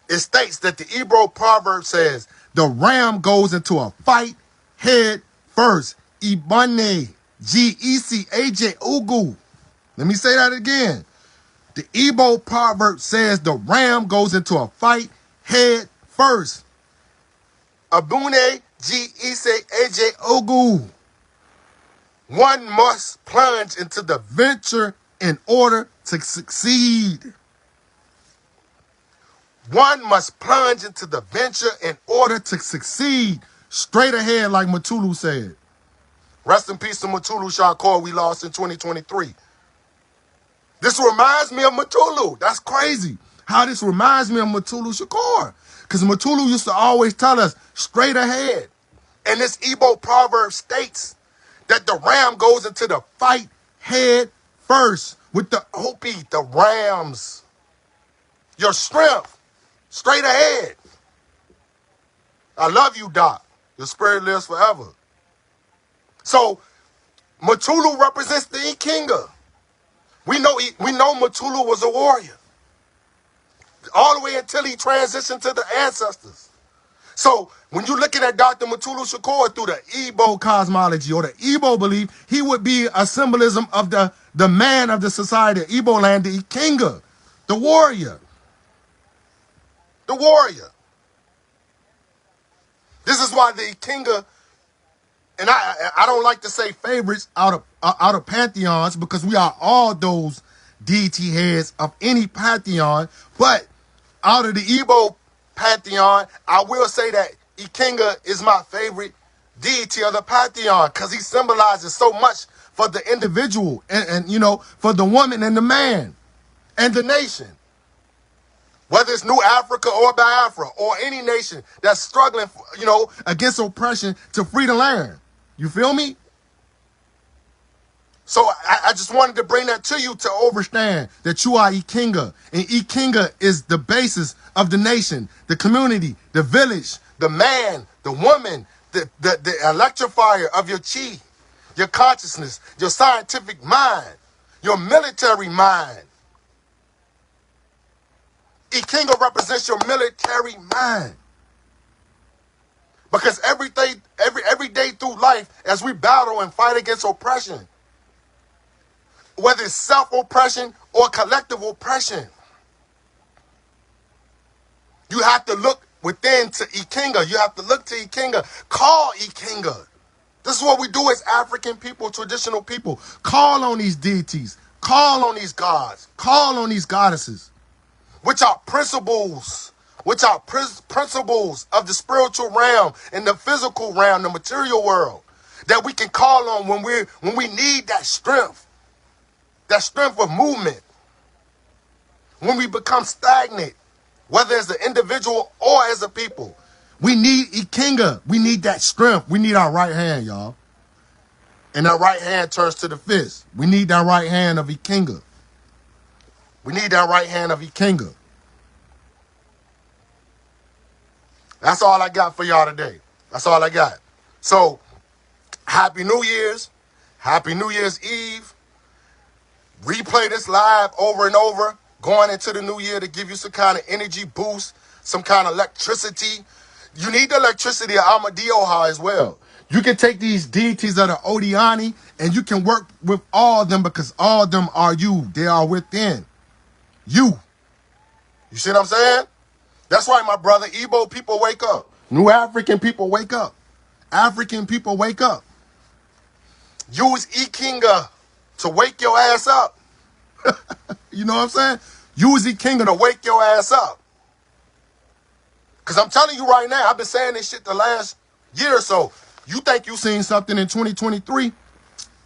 It states that the Igbo proverb says, the ram goes into a fight head first. Ibane, G-E-C-A-J, Ugu. Let me say that again. The Igbo proverb says the ram goes into a fight head first. Abune, G-E-C-A-J, Ugu. One must plunge into the venture in order to succeed. One must plunge into the venture in order to succeed. Straight ahead, like Mutulu said. Rest in peace to Mutulu Shakur, we lost in 2023. This reminds me of Mutulu. That's crazy. How this reminds me of Mutulu Shakur. Because Mutulu used to always tell us, straight ahead. And this Igbo proverb states that the ram goes into the fight head first with the Hopi, the rams. Your strength. Straight ahead. I love you, Doc. Your spirit lives forever. So, Mutulu represents the Ikenga. We know Mutulu was a warrior. All the way until he transitioned to the ancestors. So, when you're looking at Dr. Mutulu Shakur through the Igbo cosmology or the Igbo belief, he would be a symbolism of the man of the society of Igboland, the Ikenga, the warrior. The warrior. This is why the Ikenga, and I don't like to say favorites out of pantheons because we are all those deity heads of any pantheon, but out of the Igbo pantheon, I will say that Ikenga is my favorite deity of the pantheon because he symbolizes so much for the individual and you know, for the woman and the man and the nation. Whether it's New Africa or Biafra or any nation that's struggling, you know, against oppression to free the land. You feel me? So I just wanted to bring that to you to understand that you are Ikenga. And Ikenga is the basis of the nation, the community, the village, the man, the woman, the electrifier of your chi, your consciousness, your scientific mind, your military mind. Ikenga represents your military mind. Because every day through life, as we battle and fight against oppression, whether it's self-oppression or collective oppression, you have to look within to Ikenga. You have to look to Ikenga. Call Ikenga. This is what we do as African people, traditional people. Call on these deities. Call on these gods. Call on these goddesses. Which are principles of the spiritual realm and the physical realm, the material world, that we can call on when we need that strength of movement, when we become stagnant, whether as an individual or as a people. We need Ikenga. We need that strength. We need our right hand, y'all. And that right hand turns to the fist. We need that right hand of Ikenga. We need that right hand of Ikenga. That's all I got for y'all today. That's all I got. So, Happy New Year's. Happy New Year's Eve. Replay this live over and over, going into the new year to give you some kind of energy boost, some kind of electricity. You need the electricity of Amadioha as well. You can take these deities of the Odiani and you can work with all of them because all of them are you. They are within you. You see what I'm saying? That's right, my brother. Igbo people wake up. New African people wake up. African people wake up. Use Ikenga to wake your ass up. You know what I'm saying? Use Ikenga to wake your ass up. Because I'm telling you right now, I've been saying this shit the last year or so. You think you seen something in 2023?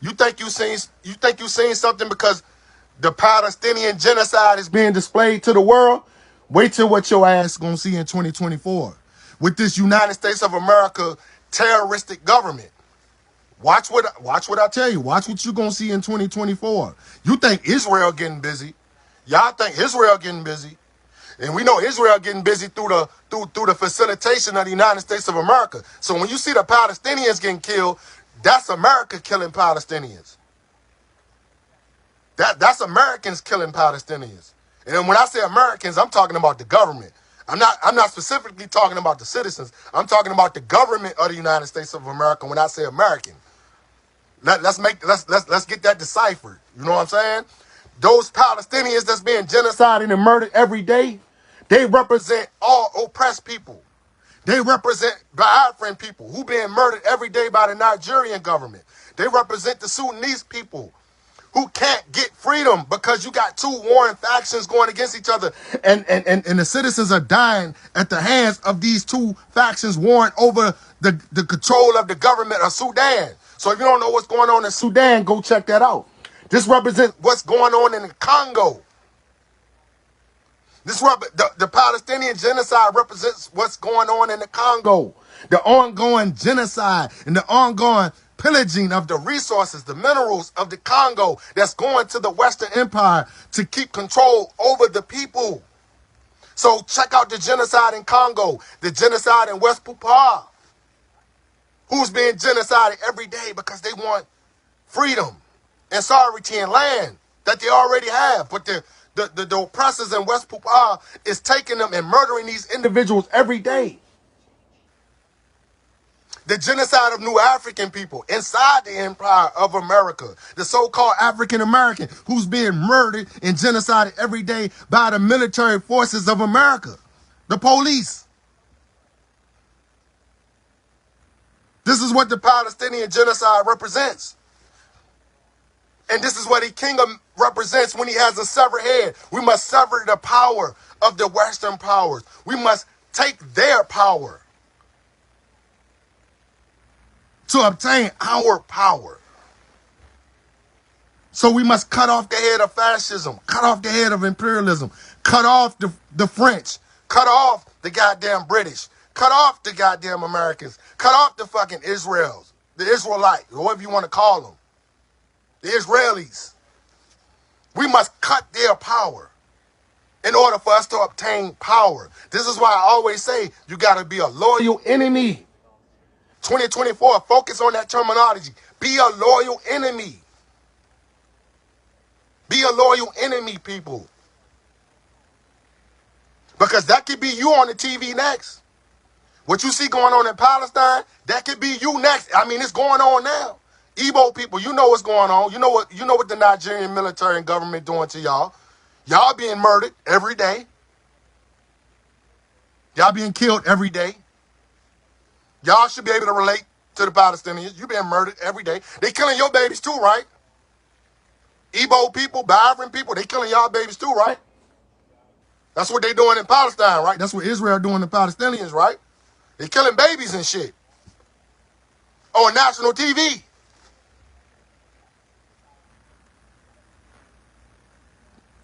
You think you seen something because the Palestinian genocide is being displayed to the world? Wait till what your ass gonna see in 2024 with this United States of America terroristic government. Watch what I tell you. Watch what you gonna see in 2024. You think Israel getting busy? Y'all think Israel getting busy? And we know Israel getting busy through the facilitation of the United States of America. So when you see the Palestinians getting killed, that's America killing Palestinians. That's Americans killing Palestinians. And then when I say Americans, I'm talking about the government. I'm not specifically talking about the citizens. I'm talking about the government of the United States of America when I say American. Let's get that deciphered. You know what I'm saying? Those Palestinians that's being genocided and murdered every day, they represent all oppressed people. They represent Biafran people who being murdered every day by the Nigerian government. They represent the Sudanese people who can't get freedom because you got two warring factions going against each other. And the citizens are dying at the hands of these two factions warring over the control of the government of Sudan. So if you don't know what's going on in Sudan, go check that out. This represents what's going on in the Congo. The Palestinian genocide represents what's going on in the Congo. The ongoing genocide and the ongoing pillaging of the resources, the minerals of the Congo that's going to the Western Empire to keep control over the people. So check out the genocide in Congo, the genocide in West Papua, who's being genocided every day because they want freedom and sovereignty and land that they already have. But the oppressors in West Papua is taking them and murdering these individuals every day. The genocide of New African people inside the Empire of America, the so-called African American who's being murdered and genocided every day by the military forces of America, the police. This is what the Palestinian genocide represents. And this is what Ikenga represents when he has a severed head. We must sever the power of the Western powers. We must take their power to obtain our power. So we must cut off the head of fascism, cut off the head of imperialism, cut off the French, cut off the goddamn British, cut off the goddamn Americans, cut off the fucking Israels, the Israelites, or whatever you want to call them, the Israelis. We must cut their power in order for us to obtain power. This is why I always say you got to be a loyal enemy. 2024, focus on that terminology. Be a loyal enemy. Be a loyal enemy, people. Because that could be you on the TV next. What you see going on in Palestine, that could be you next. I mean, it's going on now. Igbo people, you know what's going on. You know what the Nigerian military and government doing to y'all. Y'all being murdered every day. Y'all being killed every day. Y'all should be able to relate to the Palestinians. You being murdered every day. They killing your babies too, right? Igbo people, Biafran people, they killing y'all babies too, right? That's what they doing in Palestine, right? That's what Israel doing to Palestinians, right? They killing babies and shit on national TV.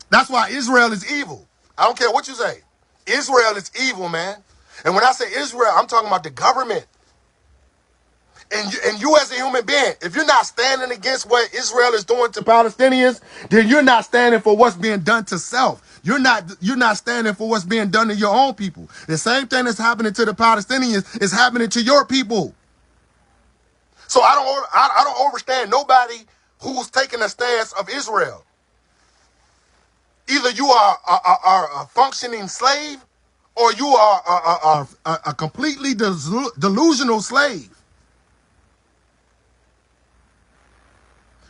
That's why Israel is evil. I don't care what you say. Israel is evil, man. And when I say Israel, I'm talking about the government. And you as a human being, if you're not standing against what Israel is doing to Palestinians, then you're not standing for what's being done to self. You're not standing for what's being done to your own people. The same thing that's happening to the Palestinians is happening to your people. So I don't understand nobody who's taking a stance of Israel. Either you are a functioning slave, or you are a completely delusional slave.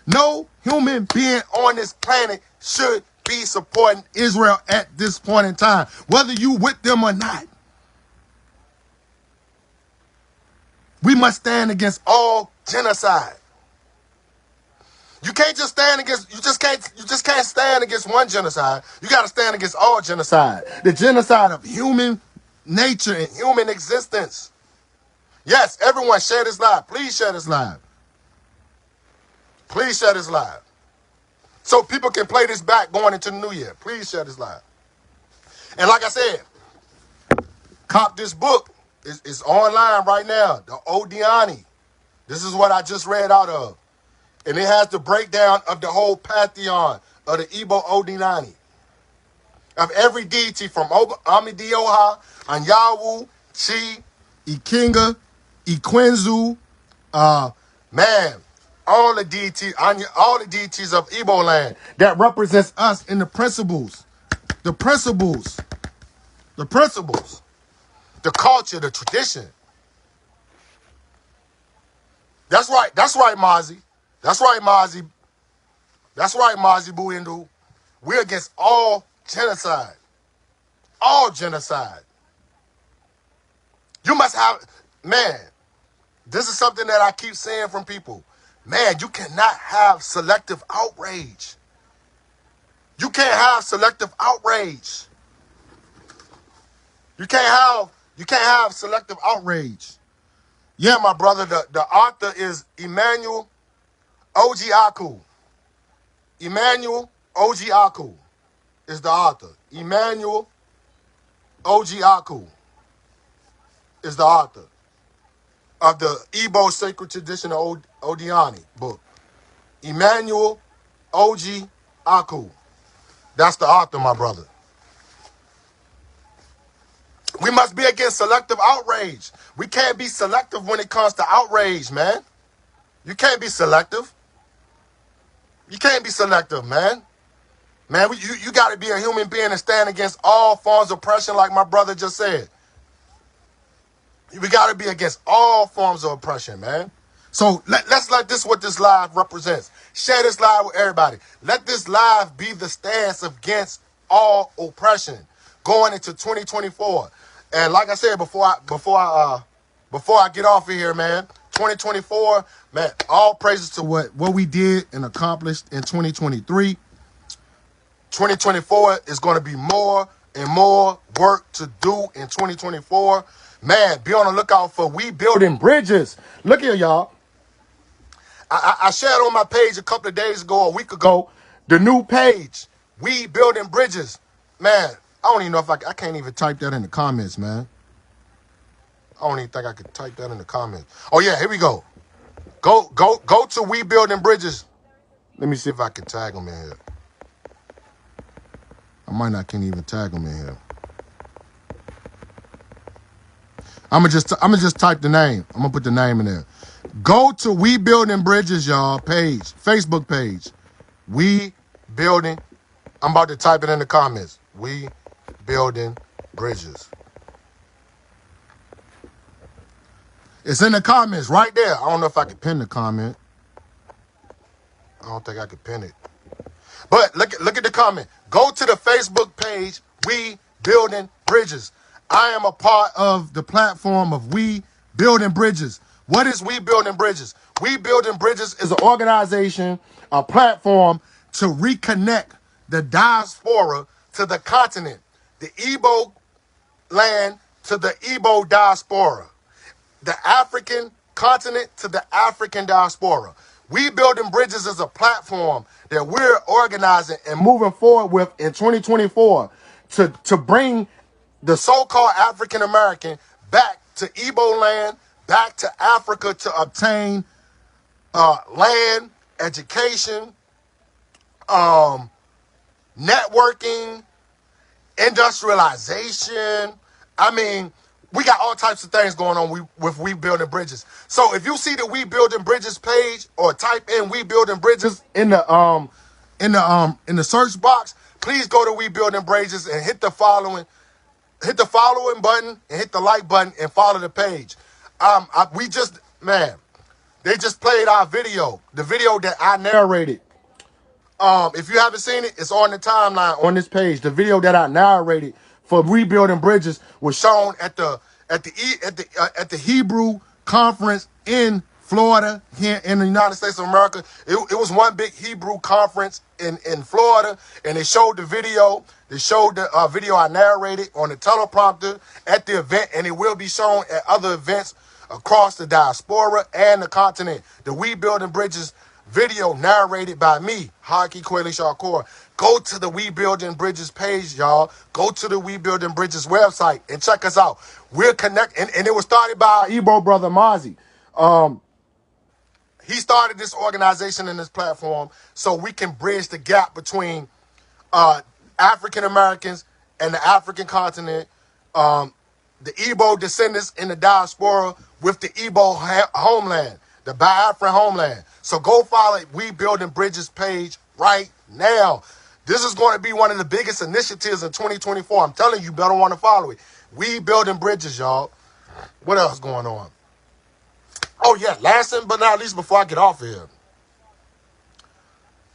No human being on this planet should be supporting Israel at this point in time, whether you with them or not. We must stand against all genocide. You can't just stand against, you just can't stand against one genocide. You got to stand against all genocide. The genocide of human nature and human existence. Yes, everyone share this live. Please share this live. Please share this live. So people can play this back going into the new year. Please share this live. And like I said, cop this book. It's online right now. The Odiani. This is what I just read out of. And it has the breakdown of the whole pantheon of the Igbo Odiani. Of every deity from Amidioha, Anyawu, Chi, Ikenga, Ikechukwu, man, all the deities of Igboland that represents us in the principles, the culture, the tradition. That's right, Mazi. That's right, Mazi Buindu. We're against all genocide. All genocide. You must have, man, this is something that I keep saying from people. Man, you cannot have selective outrage. You can't have selective outrage. You can't have selective outrage. Yeah, my brother, the author is Emmanuel Ojiaku. Emmanuel Ojiaku is the author. Emmanuel Ojiaku is the author of the Igbo Sacred Tradition of Odiani book. Emmanuel Ojiaku. That's the author, my brother. We must be against selective outrage. We can't be selective when it comes to outrage, man. You can't be selective. You can't be selective, man. Man, you got to be a human being and stand against all forms of oppression like my brother just said. We got to be against all forms of oppression, man. So let's let this what this live represents. Share this live with everybody. Let this live be the stance against all oppression going into 2024. And like I said before I get off of here, man, 2024, man, all praises to what we did and accomplished in 2023. 2024 is going to be more and more work to do in 2024. Man, be on the lookout for We Building Bridges. Look here, y'all. I shared on my page a couple of days ago, a week ago, the new page, We Building Bridges. Man, I don't even know if I can't even type that in the comments, man. I don't even think I could type that in the comments. Oh, yeah, here we go. Go to We Building Bridges. Let me see if I can tag them in here. I might not can even tag them in here. I'm gonna just type the name. I'm gonna put the name in there. Go to We Building Bridges, y'all, page, Facebook page. We Building. I'm about to type it in the comments. We Building Bridges. It's in the comments right there. I don't know if I can pin the comment. I don't think I can pin it. But look at the comment. Go to the Facebook page, We Building Bridges. I am a part of the platform of We Building Bridges. What is We Building Bridges? We Building Bridges is an organization, a platform to reconnect the diaspora to the continent, the Igbo land to the Igbo diaspora, the African continent to the African diaspora. We Building Bridges is a platform that we're organizing and moving forward with in 2024 to bring the so-called African American back to Igbo land, back to Africa to obtain land, education, networking, industrialization. I mean, we got all types of things going on with We Building Bridges. So if you see the We Building Bridges page or type in We Building Bridges in the search box, please go to We Building Bridges and hit the following button and hit the like button and follow the page. They just played our video, the video that I narrated If you haven't seen it, it's on the timeline on this page. The video that I narrated for rebuilding bridges was shown at the Hebrew conference in Florida, here in the United States of America. It was one big Hebrew conference in Florida, and they showed the video. They showed the video I narrated on the teleprompter at the event, and it will be shown at other events across the diaspora and the continent. The We Building Bridges video narrated by me, Haki kweli Shakur. Go to the We Building Bridges page, y'all. Go to the We Building Bridges website and check us out. We're connected, and it was started by our Igbo brother Mazi. He started this organization and this platform so we can bridge the gap between African Americans and the African continent, the Igbo descendants in the diaspora with the Igbo homeland, the Biafran homeland. So go follow We Building Bridges page right now. This is going to be one of the biggest initiatives in 2024. I'm telling you, better want to follow it. We Building Bridges, y'all. What else going on? Oh, yeah, last but not least, before I get off here.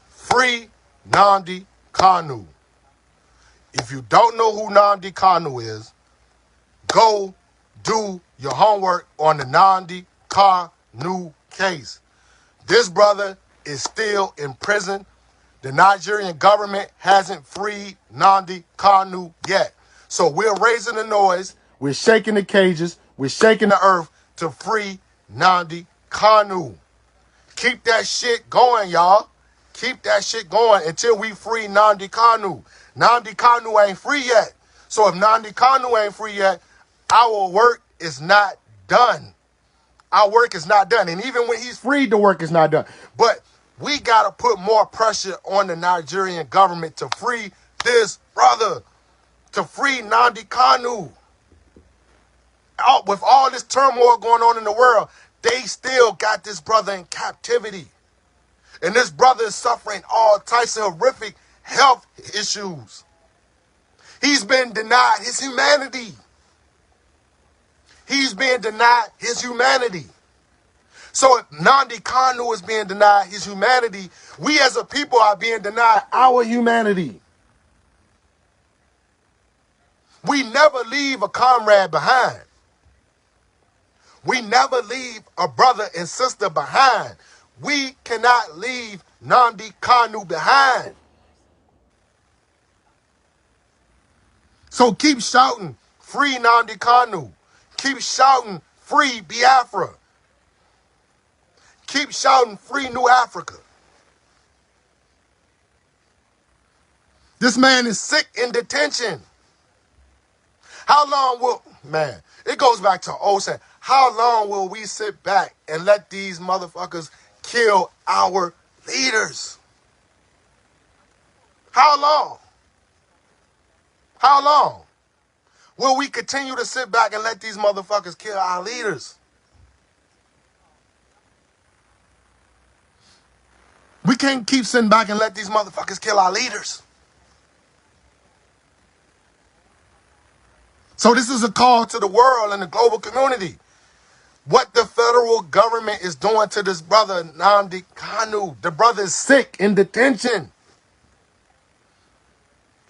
Free Nnamdi Kanu. If you don't know who Nnamdi Kanu is, go do your homework on the Nnamdi Kanu case. This brother is still in prison. The Nigerian government hasn't freed Nnamdi Kanu yet. So we're raising the noise. We're shaking the cages. We're shaking the earth to free Nnamdi Kanu. Keep that shit going, y'all. Keep that shit going until we free Nnamdi Kanu. Nnamdi Kanu ain't free yet. So if Nnamdi Kanu ain't free yet, our work is not done. Our work is not done. And even when he's freed, the work is not done. But we got to put more pressure on the Nigerian government to free this brother, to free Nnamdi Kanu. With all this turmoil going on in the world, they still got this brother in captivity. And this brother is suffering all types of horrific health issues. He's been denied his humanity. He's being denied his humanity. So if Nnamdi Kanu is being denied his humanity, we as a people are being denied our humanity. We never leave a comrade behind. We never leave a brother and sister behind. We cannot leave Nnamdi Kanu behind. So keep shouting, free Nnamdi Kanu. Keep shouting, free Biafra. Keep shouting, free New Africa. This man is sick in detention. How long will, man, it goes back to Olsen. How long will we sit back and let these motherfuckers kill our leaders? How long? How long will we continue to sit back and let these motherfuckers kill our leaders? We can't keep sitting back and let these motherfuckers kill our leaders. So this is a call to the world and the global community. What the federal government is doing to this brother, Nnamdi Kanu. The brother is sick in detention.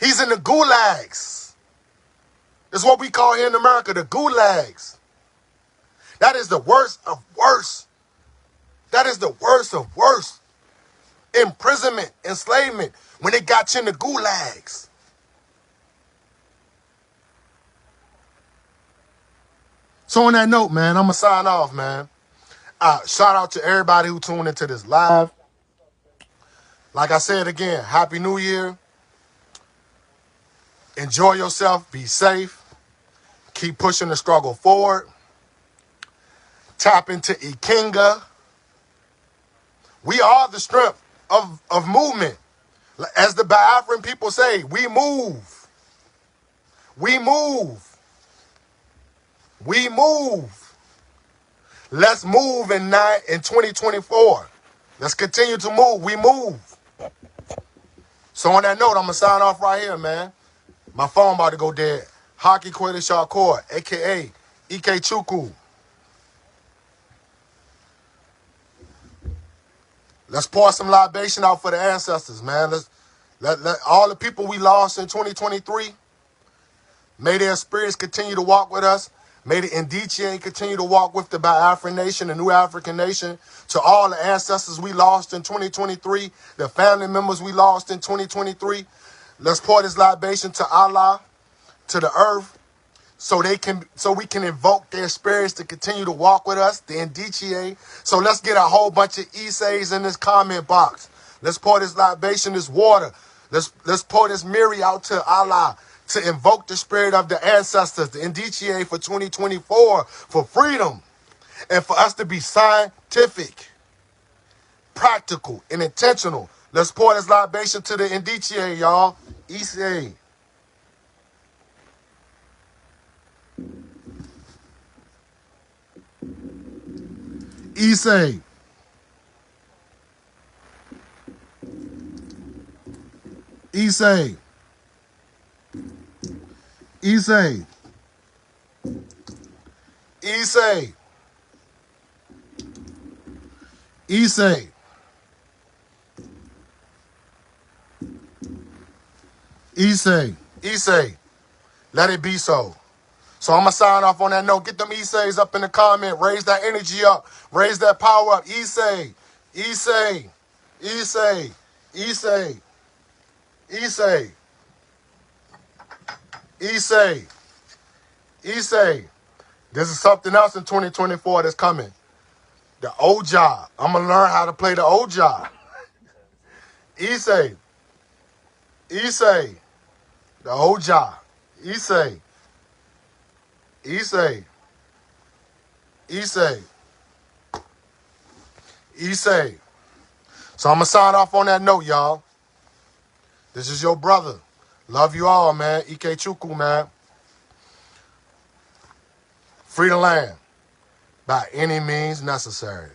He's in the gulags. It's what we call here in America, the gulags. That is the worst of worst. That is the worst of worst. Imprisonment, enslavement, when they got you in the gulags. So on that note, man, I'm going to sign off, man. Shout out to everybody who tuned into this live. Like I said again, Happy New Year. Enjoy yourself. Be safe. Keep pushing the struggle forward. Tap into Ikenga. We are the strength of movement. As the Biafran people say, we move. We move. We move. Let's move in 2024. Let's continue to move. We move. So on that note, I'm going to sign off right here, man. My phone about to go dead. Haki kweli Shakur, a.k.a. Ikechukwu. Let's pour some libation out for the ancestors, man. Let all the people we lost in 2023, may their spirits continue to walk with us. May the Indiche continue to walk with the Biafran nation, the new African nation. To all the ancestors we lost in 2023, the family members we lost in 2023, let's pour this libation to Allah, to the earth, so we can invoke their spirits to continue to walk with us, the Indiche. So let's get a whole bunch of Isays in this comment box. Let's pour this libation, this water. Let's pour this Miri out to Allah to invoke the spirit of the ancestors, the Indiche, for 2024, for freedom, and for us to be scientific, practical, and intentional. Let's pour this libation to the Indiche, y'all. Isay. Isay. Isay. Isay. Isay. Isay. Isay. Isay. Let it be so. So I'm going to sign off on that note. Get them Isays up in the comment. Raise that energy up. Raise that power up. Isay. Isay. Isay. Isay. Isay. Isay. Isay. This is something else in 2024 that's coming. The Oja. I'm going to learn how to play the Oja. Isay. Isay. The Oja. Isay. Isay. Isay. Isay. So I'm going to sign off on that note, y'all. This is your brother. Love you all, man. Ikechukwu, man. Free the land by any means necessary.